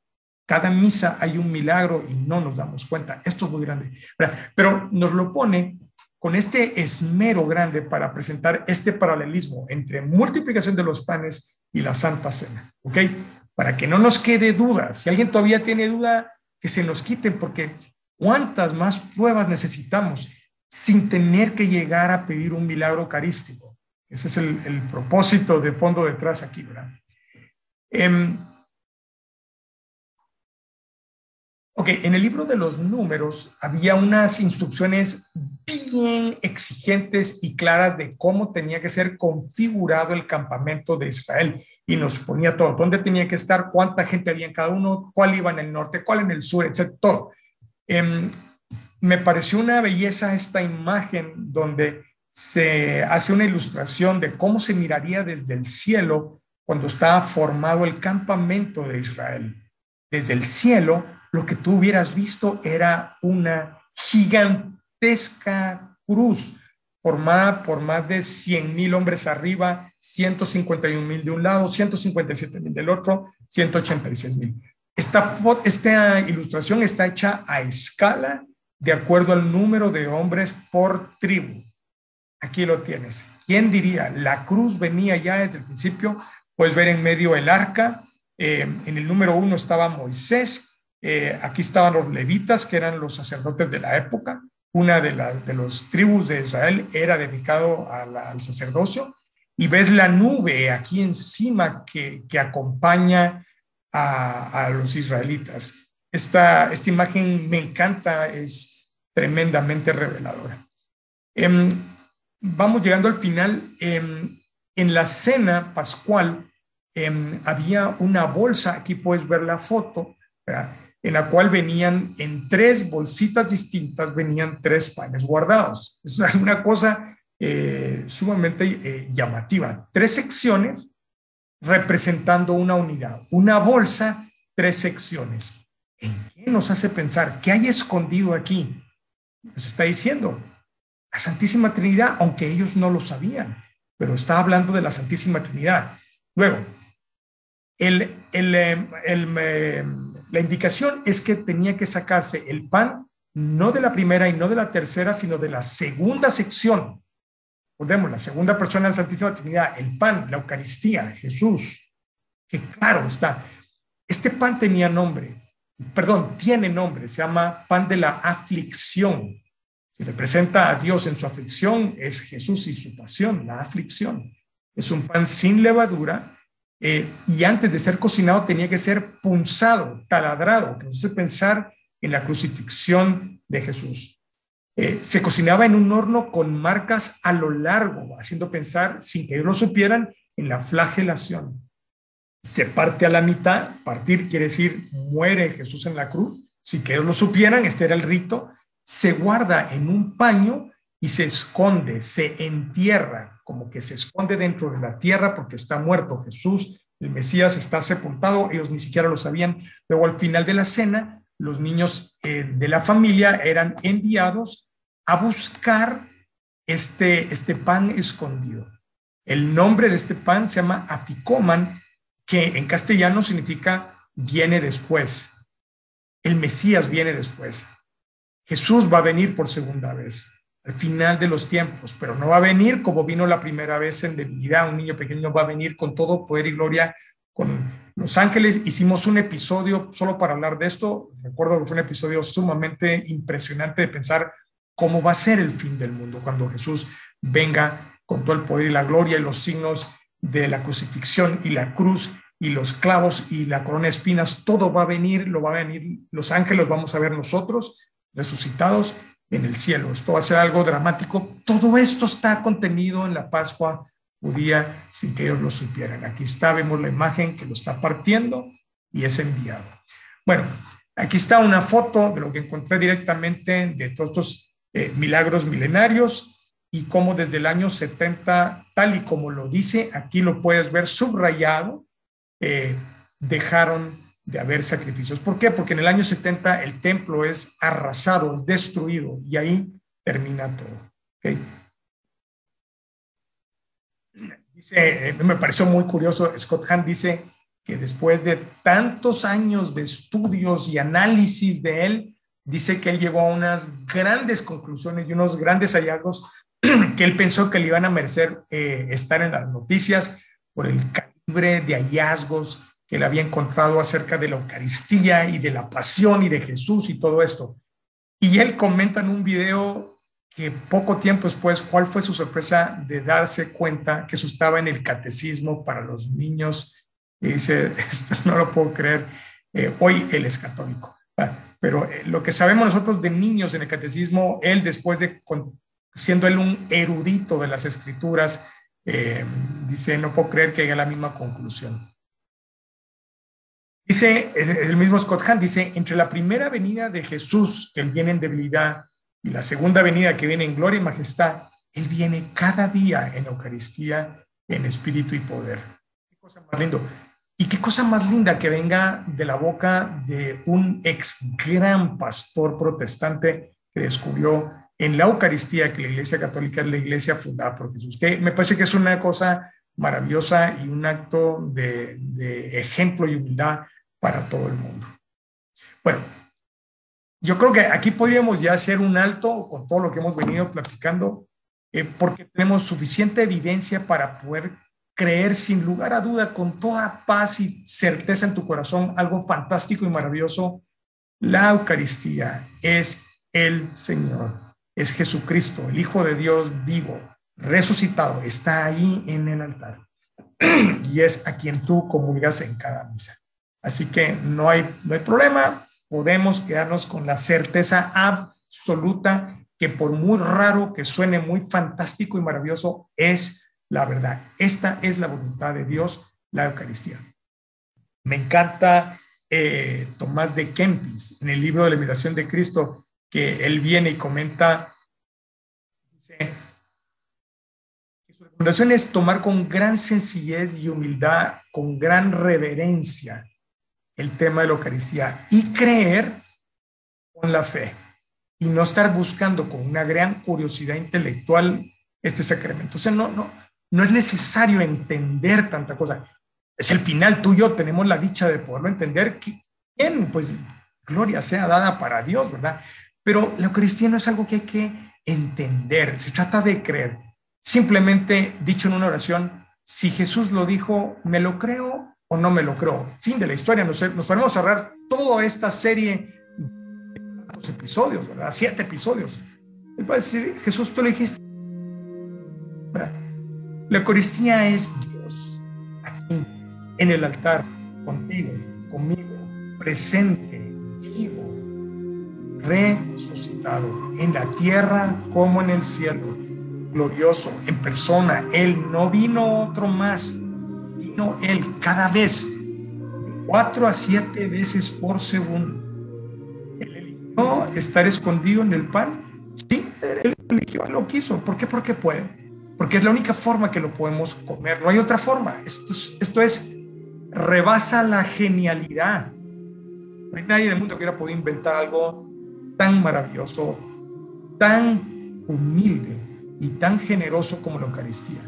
Cada misa hay un milagro y no nos damos cuenta. Esto es muy grande, ¿verdad? Pero nos lo pone con este esmero grande para presentar este paralelismo entre multiplicación de los panes y la Santa Cena, ¿ok? Para que no nos quede duda. Si alguien todavía tiene duda, que se nos quiten, porque ¿cuántas más pruebas necesitamos sin tener que llegar a pedir un milagro eucarístico? Ese es el propósito de fondo detrás aquí, ¿verdad? Ok, en el libro de los Números había unas instrucciones bien exigentes y claras de cómo tenía que ser configurado el campamento de Israel. Y nos ponía todo, dónde tenía que estar, cuánta gente había en cada uno, cuál iba en el norte, cuál en el sur, etc. Todo. Me pareció una belleza esta imagen donde se hace una ilustración de cómo se miraría desde el cielo cuando estaba formado el campamento de Israel. Desde el cielo, lo que tú hubieras visto era una gigantesca cruz formada por más de 100,000 hombres arriba, 151,000 de un lado, 157,000 del otro, 186,000. Esta ilustración está hecha a escala de acuerdo al número de hombres por tribu. Aquí lo tienes. ¿Quién diría? La cruz venía ya desde el principio. Puedes ver en medio el arca. En el número 1 estaba Moisés. Aquí estaban los levitas, que eran los sacerdotes de la época. Una de los tribus de Israel era dedicado al sacerdocio. Y ves la nube aquí encima que acompaña a los israelitas. Esta imagen me encanta, es tremendamente reveladora. Vamos llegando al final. En la cena pascual había una bolsa, aquí puedes ver la foto, ¿verdad?, en la cual venían en 3 bolsitas distintas, venían 3 panes guardados. Es una cosa sumamente llamativa. 3 secciones representando una unidad. Una bolsa, 3 secciones. ¿En qué nos hace pensar? ¿Qué hay escondido aquí? Nos está diciendo la Santísima Trinidad, aunque ellos no lo sabían, pero está hablando de la Santísima Trinidad. Luego, la indicación es que tenía que sacarse el pan no de la primera y no de la tercera, sino de la segunda sección. Recordemos, la segunda persona de la Santísima Trinidad, el pan, la Eucaristía, Jesús. que claro está, este pan tiene nombre, se llama pan de la aflicción. Si representa a Dios en su aflicción, es Jesús y su pasión, la aflicción. Es un pan sin levadura, y antes de ser cocinado tenía que ser punzado, taladrado, que nos hace pensar en la crucifixión de Jesús. Se cocinaba en un horno con marcas a lo largo, haciendo pensar, sin que ellos lo supieran, en la flagelación. Se parte a la mitad, partir quiere decir muere Jesús en la cruz, sin que ellos lo supieran, este era el rito. Se guarda en un paño y se esconde, se entierra, como que se esconde dentro de la tierra porque está muerto Jesús, el Mesías está sepultado, ellos ni siquiera lo sabían. Luego al final de la cena, los niños de la familia eran enviados a buscar este pan escondido. El nombre de este pan se llama aficoman, que en castellano significa viene después. El Mesías viene después. Jesús va a venir por segunda vez, al final de los tiempos, pero no va a venir como vino la primera vez en debilidad. Un niño pequeño va a venir con todo poder y gloria con los ángeles. Hicimos un episodio solo para hablar de esto. Recuerdo que fue un episodio sumamente impresionante de pensar cómo va a ser el fin del mundo cuando Jesús venga con todo el poder y la gloria y los signos de la crucifixión y la cruz y los clavos y la corona de espinas. Todo va a venir, lo va a venir los ángeles, vamos a ver nosotros resucitados en el cielo. Esto va a ser algo dramático. Todo esto está contenido en la Pascua judía sin que ellos lo supieran. Aquí está, vemos la imagen que lo está partiendo y es enviado. Bueno, aquí está una foto de lo que encontré directamente de todos estos milagros milenarios y cómo desde el año 70, tal y como lo dice, aquí lo puedes ver subrayado, dejaron de haber sacrificios. ¿Por qué? Porque en el año 70 el templo es arrasado, destruido, y ahí termina todo. ¿Okay? Dice, me pareció muy curioso, Scott Hahn dice que después de tantos años de estudios y análisis de él, dice que él llegó a unas grandes conclusiones y unos grandes hallazgos que él pensó que le iban a merecer estar en las noticias por el calibre de hallazgos que él había encontrado acerca de la Eucaristía y de la pasión y de Jesús y todo esto. Y él comenta en un video que poco tiempo después, ¿cuál fue su sorpresa de darse cuenta que eso estaba en el catecismo para los niños? Y dice, esto no lo puedo creer, hoy él es católico. Pero lo que sabemos nosotros de niños en el catecismo, él después de, siendo él un erudito de las escrituras, dice, no puedo creer que llegue a la misma conclusión. Dice, el mismo Scott Hahn dice, entre la primera venida de Jesús, que él viene en debilidad, y la segunda venida que viene en gloria y majestad, él viene cada día en Eucaristía, en espíritu y poder. Qué cosa más lindo. Y qué cosa más linda que venga de la boca de un ex gran pastor protestante que descubrió en la Eucaristía que la Iglesia Católica es la iglesia fundada por Jesús. Que me parece que es una cosa maravillosa y un acto de ejemplo y humildad para todo el mundo. Bueno, yo creo que aquí podríamos ya hacer un alto con todo lo que hemos venido platicando, porque tenemos suficiente evidencia para poder creer sin lugar a duda, con toda paz y certeza en tu corazón, algo fantástico y maravilloso. La Eucaristía es el Señor, es Jesucristo, el Hijo de Dios vivo, resucitado, está ahí en el altar y es a quien tú comulgas en cada misa. Así que no hay problema, podemos quedarnos con la certeza absoluta que por muy raro que suene, muy fantástico y maravilloso, es la verdad. Esta es la voluntad de Dios, la Eucaristía. Me encanta Tomás de Kempis, en el libro de la imitación de Cristo, que él viene y comenta, dice, que su recomendación es tomar con gran sencillez y humildad, con gran reverencia, el tema de la Eucaristía y creer con la fe y no estar buscando con una gran curiosidad intelectual este sacramento. O sea, no es necesario entender tanta cosa. Es el final. Tú y yo tenemos la dicha de poderlo entender. Bien, pues gloria sea dada para Dios, ¿verdad? Pero la Eucaristía no es algo que hay que entender. Se trata de creer. Simplemente dicho en una oración, si Jesús lo dijo, me lo creo o no me lo creo. Fin de la historia. Nos podemos cerrar toda esta serie de episodios, ¿verdad? 7 episodios. Él va a decir, Jesús, tú le dijiste, ¿verdad? La Eucaristía es Dios aquí en el altar, contigo, conmigo, presente, vivo, resucitado, en la tierra como en el cielo, glorioso, en persona. Él no vino otro más, vino Él cada vez, 4 a 7 veces por segundo. Él eligió estar escondido en el pan. Sí, Él eligió, Él lo quiso. ¿Por qué? Porque puede. Porque es la única forma que lo podemos comer. No hay otra forma. Esto rebasa la genialidad. No hay nadie en el mundo que hubiera podido inventar algo tan maravilloso, tan humilde y tan generoso como la Eucaristía.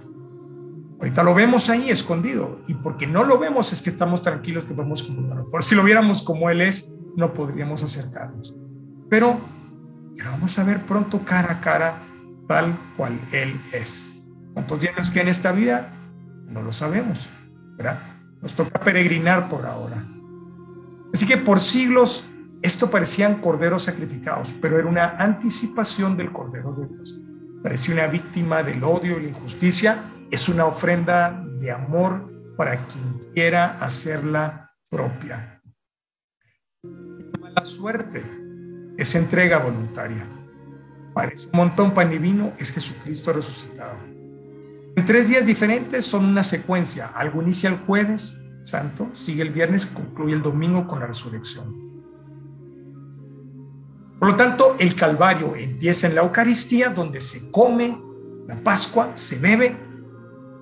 Ahorita lo vemos ahí escondido, y porque no lo vemos es que estamos tranquilos que podemos comulgarlo. Por si lo viéramos como Él es, no podríamos acercarnos. Pero vamos a ver pronto cara a cara tal cual Él es. ¿Cuántos días nos quedan en esta vida? No lo sabemos, ¿verdad? Nos toca peregrinar por ahora. Así que por siglos esto parecían corderos sacrificados, pero era una anticipación del Cordero de Dios. Parecía una víctima del odio y la injusticia. Es una ofrenda de amor para quien quiera hacerla propia. La suerte es entrega voluntaria. Parece un montón pan y vino, es Jesucristo resucitado. En 3 días diferentes son una secuencia. Algo inicia el jueves santo, sigue el viernes, concluye el domingo con la resurrección. Por lo tanto, el Calvario empieza en la Eucaristía, donde se come la Pascua, se bebe,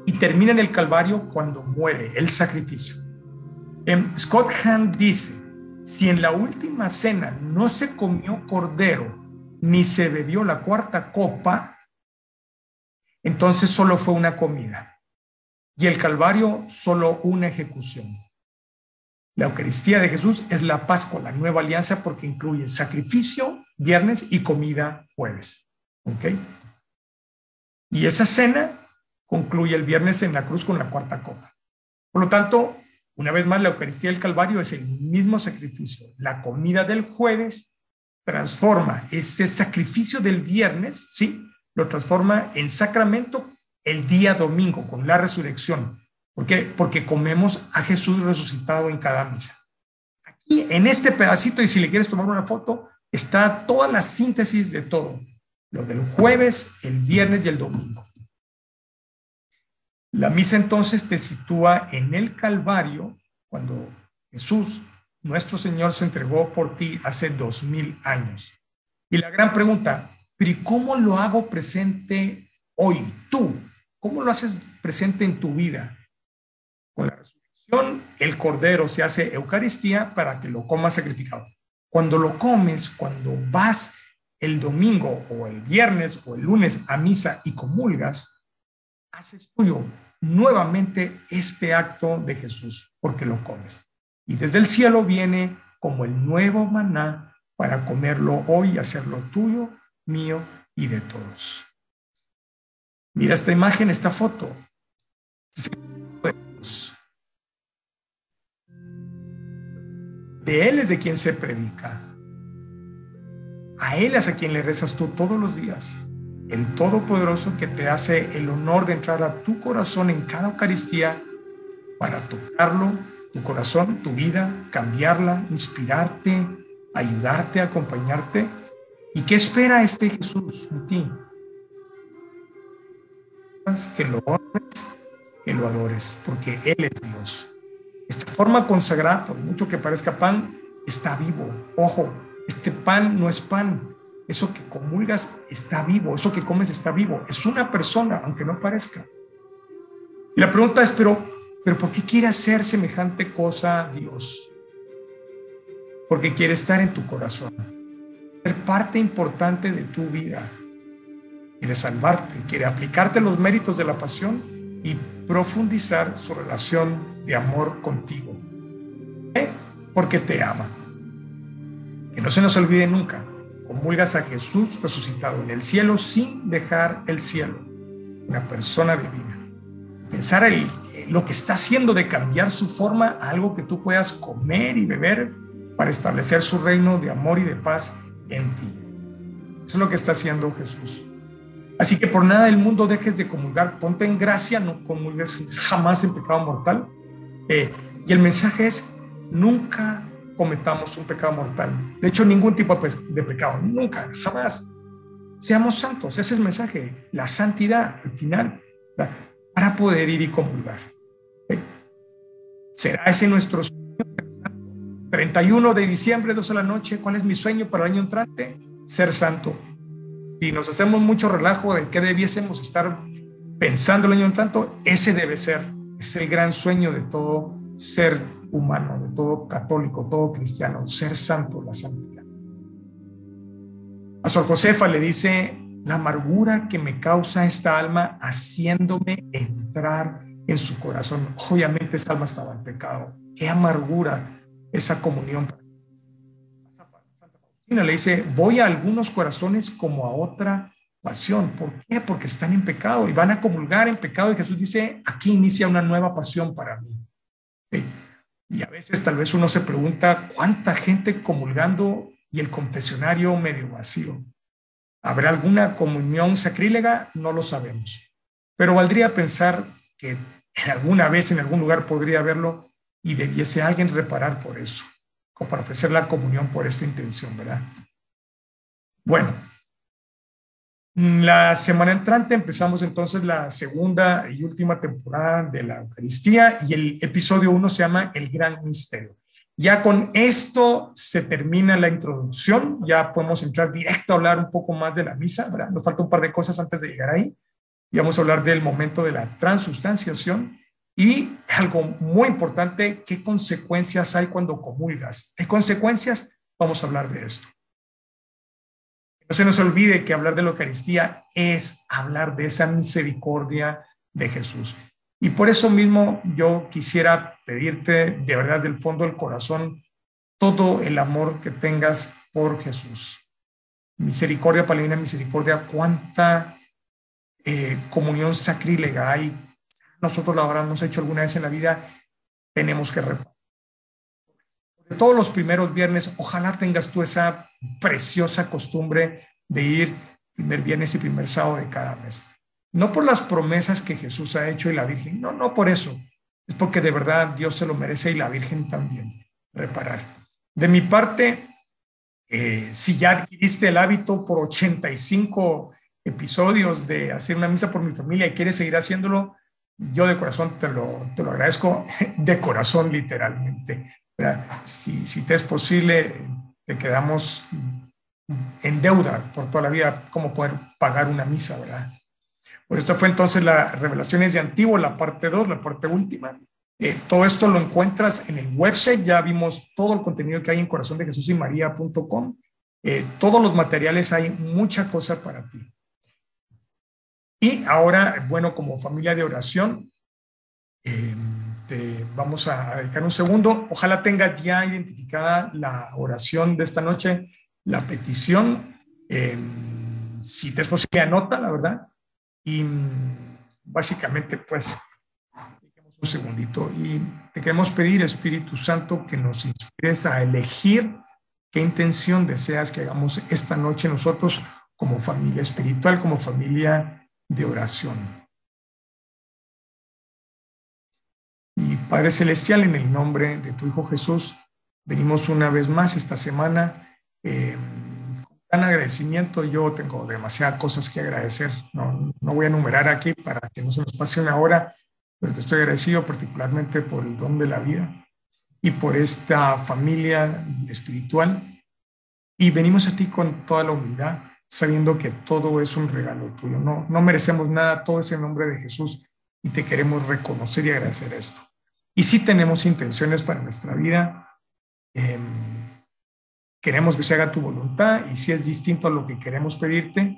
y termina en el Calvario cuando muere el sacrificio. Scott Hahn dice, si en la última cena no se comió cordero ni se bebió la 4ª copa, entonces solo fue una comida y el Calvario solo una ejecución. La Eucaristía de Jesús es la Pascua, la nueva alianza, porque incluye sacrificio viernes y comida jueves. ¿Ok? Y esa cena concluye el viernes en la cruz con la 4ª copa. Por lo tanto, una vez más, la Eucaristía del Calvario es el mismo sacrificio. La comida del jueves transforma ese sacrificio del viernes, ¿sí? Lo transforma en sacramento el día domingo con la resurrección. ¿Por qué? Porque comemos a Jesús resucitado en cada misa. Aquí, en este pedacito, y si le quieres tomar una foto, está toda la síntesis de todo. Lo del jueves, el viernes y el domingo. La misa entonces te sitúa en el Calvario, cuando Jesús, nuestro Señor, se entregó por ti hace 2000 años. Y la gran pregunta, ¿pero y cómo lo hago presente hoy? Tú, ¿cómo lo haces presente en tu vida? Con la resurrección, el Cordero se hace Eucaristía para que lo comas sacrificado. Cuando lo comes, cuando vas el domingo o el viernes o el lunes a misa y comulgas, haces tuyo nuevamente este acto de Jesús, porque lo comes. Y desde el cielo viene como el nuevo maná para comerlo hoy y hacerlo tuyo, mío y de todos. Mira esta imagen, esta foto. De Él es de quien se predica. A Él es a quien le rezas tú todos los días. El Todopoderoso que te hace el honor de entrar a tu corazón en cada Eucaristía para tocarlo, tu corazón, tu vida, cambiarla, inspirarte, ayudarte, acompañarte. ¿Y qué espera este Jesús en ti? Que lo honres, que lo adores, porque Él es Dios. Esta forma consagrada, por mucho que parezca pan, está vivo. Ojo, este pan no es pan. Eso que comulgas está vivo. Eso que comes está vivo. Es una persona, aunque no parezca. Y la pregunta es, ¿pero por qué quiere hacer semejante cosa Dios? Porque quiere estar en tu corazón. Ser parte importante de tu vida. Quiere salvarte. Quiere aplicarte los méritos de la pasión y profundizar su relación de amor contigo. Porque te ama. Que no se nos olvide nunca. Comulgas a Jesús resucitado en el cielo sin dejar el cielo. Una persona divina. Pensar lo que está haciendo de cambiar su forma a algo que tú puedas comer y beber para establecer su reino de amor y de paz en ti. Eso es lo que está haciendo Jesús. Así que por nada del mundo dejes de comulgar, ponte en gracia, no comulgues jamás en pecado mortal. Y el mensaje es, nunca cometamos un pecado mortal. De hecho, ningún tipo de pecado, nunca, jamás. Seamos santos, ese es el mensaje, la santidad, al final, ¿verdad? Para poder ir y comulgar. ¿Será ese nuestro sueño? 31 de diciembre, 12 de la noche, ¿cuál es mi sueño para el año entrante? Ser santo. Si nos hacemos mucho relajo de qué debiésemos estar pensando el año entrante, ese debe ser, es el gran sueño de todo ser humano, de todo católico, todo cristiano, ser santo, la santidad. A Sor Josefa le dice, la amargura que me causa esta alma haciéndome entrar en su corazón. Obviamente esa alma estaba en pecado. Qué amargura esa comunión. Santa Faustina le dice, voy a algunos corazones como a otra pasión. ¿Por qué? Porque están en pecado y van a comulgar en pecado. Y Jesús dice, aquí inicia una nueva pasión para mí. ¿Sí? Y a veces tal vez uno se pregunta, ¿cuánta gente comulgando y el confesionario medio vacío? ¿Habrá alguna comunión sacrílega? No lo sabemos. Pero valdría pensar que alguna vez en algún lugar podría haberlo y debiese alguien reparar por eso, o para ofrecer la comunión por esta intención, ¿verdad? Bueno, la semana entrante empezamos entonces la segunda y última temporada de la Eucaristía y el episodio 1 se llama El Gran Misterio. Ya con esto se termina la introducción, ya podemos entrar directo a hablar un poco más de la misa, ¿verdad? Nos falta un par de cosas antes de llegar ahí. Y vamos a hablar del momento de la transubstanciación y algo muy importante, ¿qué consecuencias hay cuando comulgas? ¿Qué consecuencias? Vamos a hablar de esto. No se nos olvide que hablar de la Eucaristía es hablar de esa misericordia de Jesús. Y por eso mismo yo quisiera pedirte de verdad del fondo del corazón todo el amor que tengas por Jesús. Misericordia palina, misericordia, cuánta comunión sacrílega hay. Nosotros la habremos hecho alguna vez en la vida, tenemos que reparar. Todos los primeros viernes, ojalá tengas tú esa preciosa costumbre de ir primer viernes y primer sábado de cada mes. No por las promesas que Jesús ha hecho y la Virgen, no por eso, es porque de verdad Dios se lo merece y la Virgen también, reparar. De mi parte, si ya adquiriste el hábito por 85 episodios de hacer una misa por mi familia y quieres seguir haciéndolo, yo de corazón te lo agradezco, de corazón literalmente. Si te es posible, te quedamos en deuda por toda la vida, cómo poder pagar una misa, ¿verdad? Pues esto fue entonces las revelaciones de Antiguo, la parte 2, la parte última. Todo esto lo encuentras en el website, ya vimos todo el contenido que hay en corazondejesusymaria.com. Todos los materiales, hay mucha cosa para ti. Y ahora, bueno, como familia de oración, vamos a dedicar un segundo. Ojalá tengas ya identificada la oración de esta noche, la petición. Si te es posible, anota, la verdad. Y básicamente, pues, un segundito. Y te queremos pedir, Espíritu Santo, que nos inspires a elegir qué intención deseas que hagamos esta noche nosotros como familia espiritual, como familia de oración. Y Padre Celestial, en el nombre de tu Hijo Jesús, venimos una vez más esta semana con gran agradecimiento. Yo tengo demasiadas cosas que agradecer, no voy a enumerar aquí para que no se nos pase una hora, pero te estoy agradecido particularmente por el don de la vida y por esta familia espiritual. Y venimos a ti con toda la humildad, sabiendo que todo es un regalo tuyo. No merecemos nada, todo es en nombre de Jesús y te queremos reconocer y agradecer esto. Y si tenemos intenciones para nuestra vida, queremos que se haga tu voluntad y si es distinto a lo que queremos pedirte,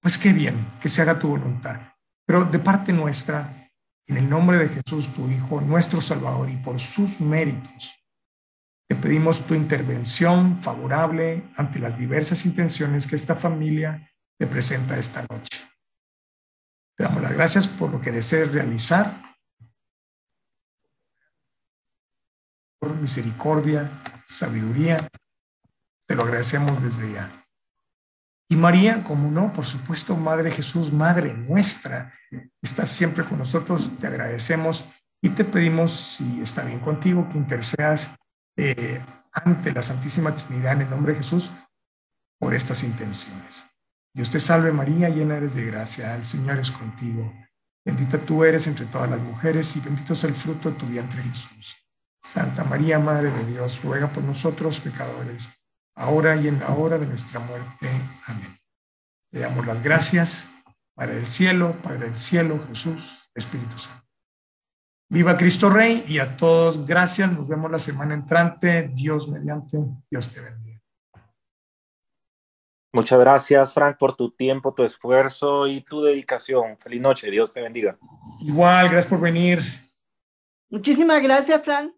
pues qué bien, que se haga tu voluntad. Pero de parte nuestra, en el nombre de Jesús, tu Hijo, nuestro Salvador, y por sus méritos, te pedimos tu intervención favorable ante las diversas intenciones que esta familia te presenta esta noche. Te damos las gracias por lo que desees realizar misericordia, sabiduría. Te lo agradecemos desde ya. Y María, como no, por supuesto, Madre Jesús, Madre nuestra, estás siempre con nosotros, te agradecemos y te pedimos, si está bien contigo, que intercedas ante la Santísima Trinidad en el nombre de Jesús por estas intenciones. Dios te salve María, llena eres de gracia, el Señor es contigo. Bendita tú eres entre todas las mujeres y bendito es el fruto de tu vientre Jesús. Santa María, Madre de Dios, ruega por nosotros pecadores, ahora y en la hora de nuestra muerte. Amén. Le damos las gracias, Padre del cielo, Jesús, Espíritu Santo. Viva Cristo Rey y a todos gracias. Nos vemos la semana entrante. Dios mediante, Dios te bendiga. Muchas gracias, Frank, por tu tiempo, tu esfuerzo y tu dedicación. Feliz noche, Dios te bendiga. Igual, gracias por venir. Muchísimas gracias, Frank.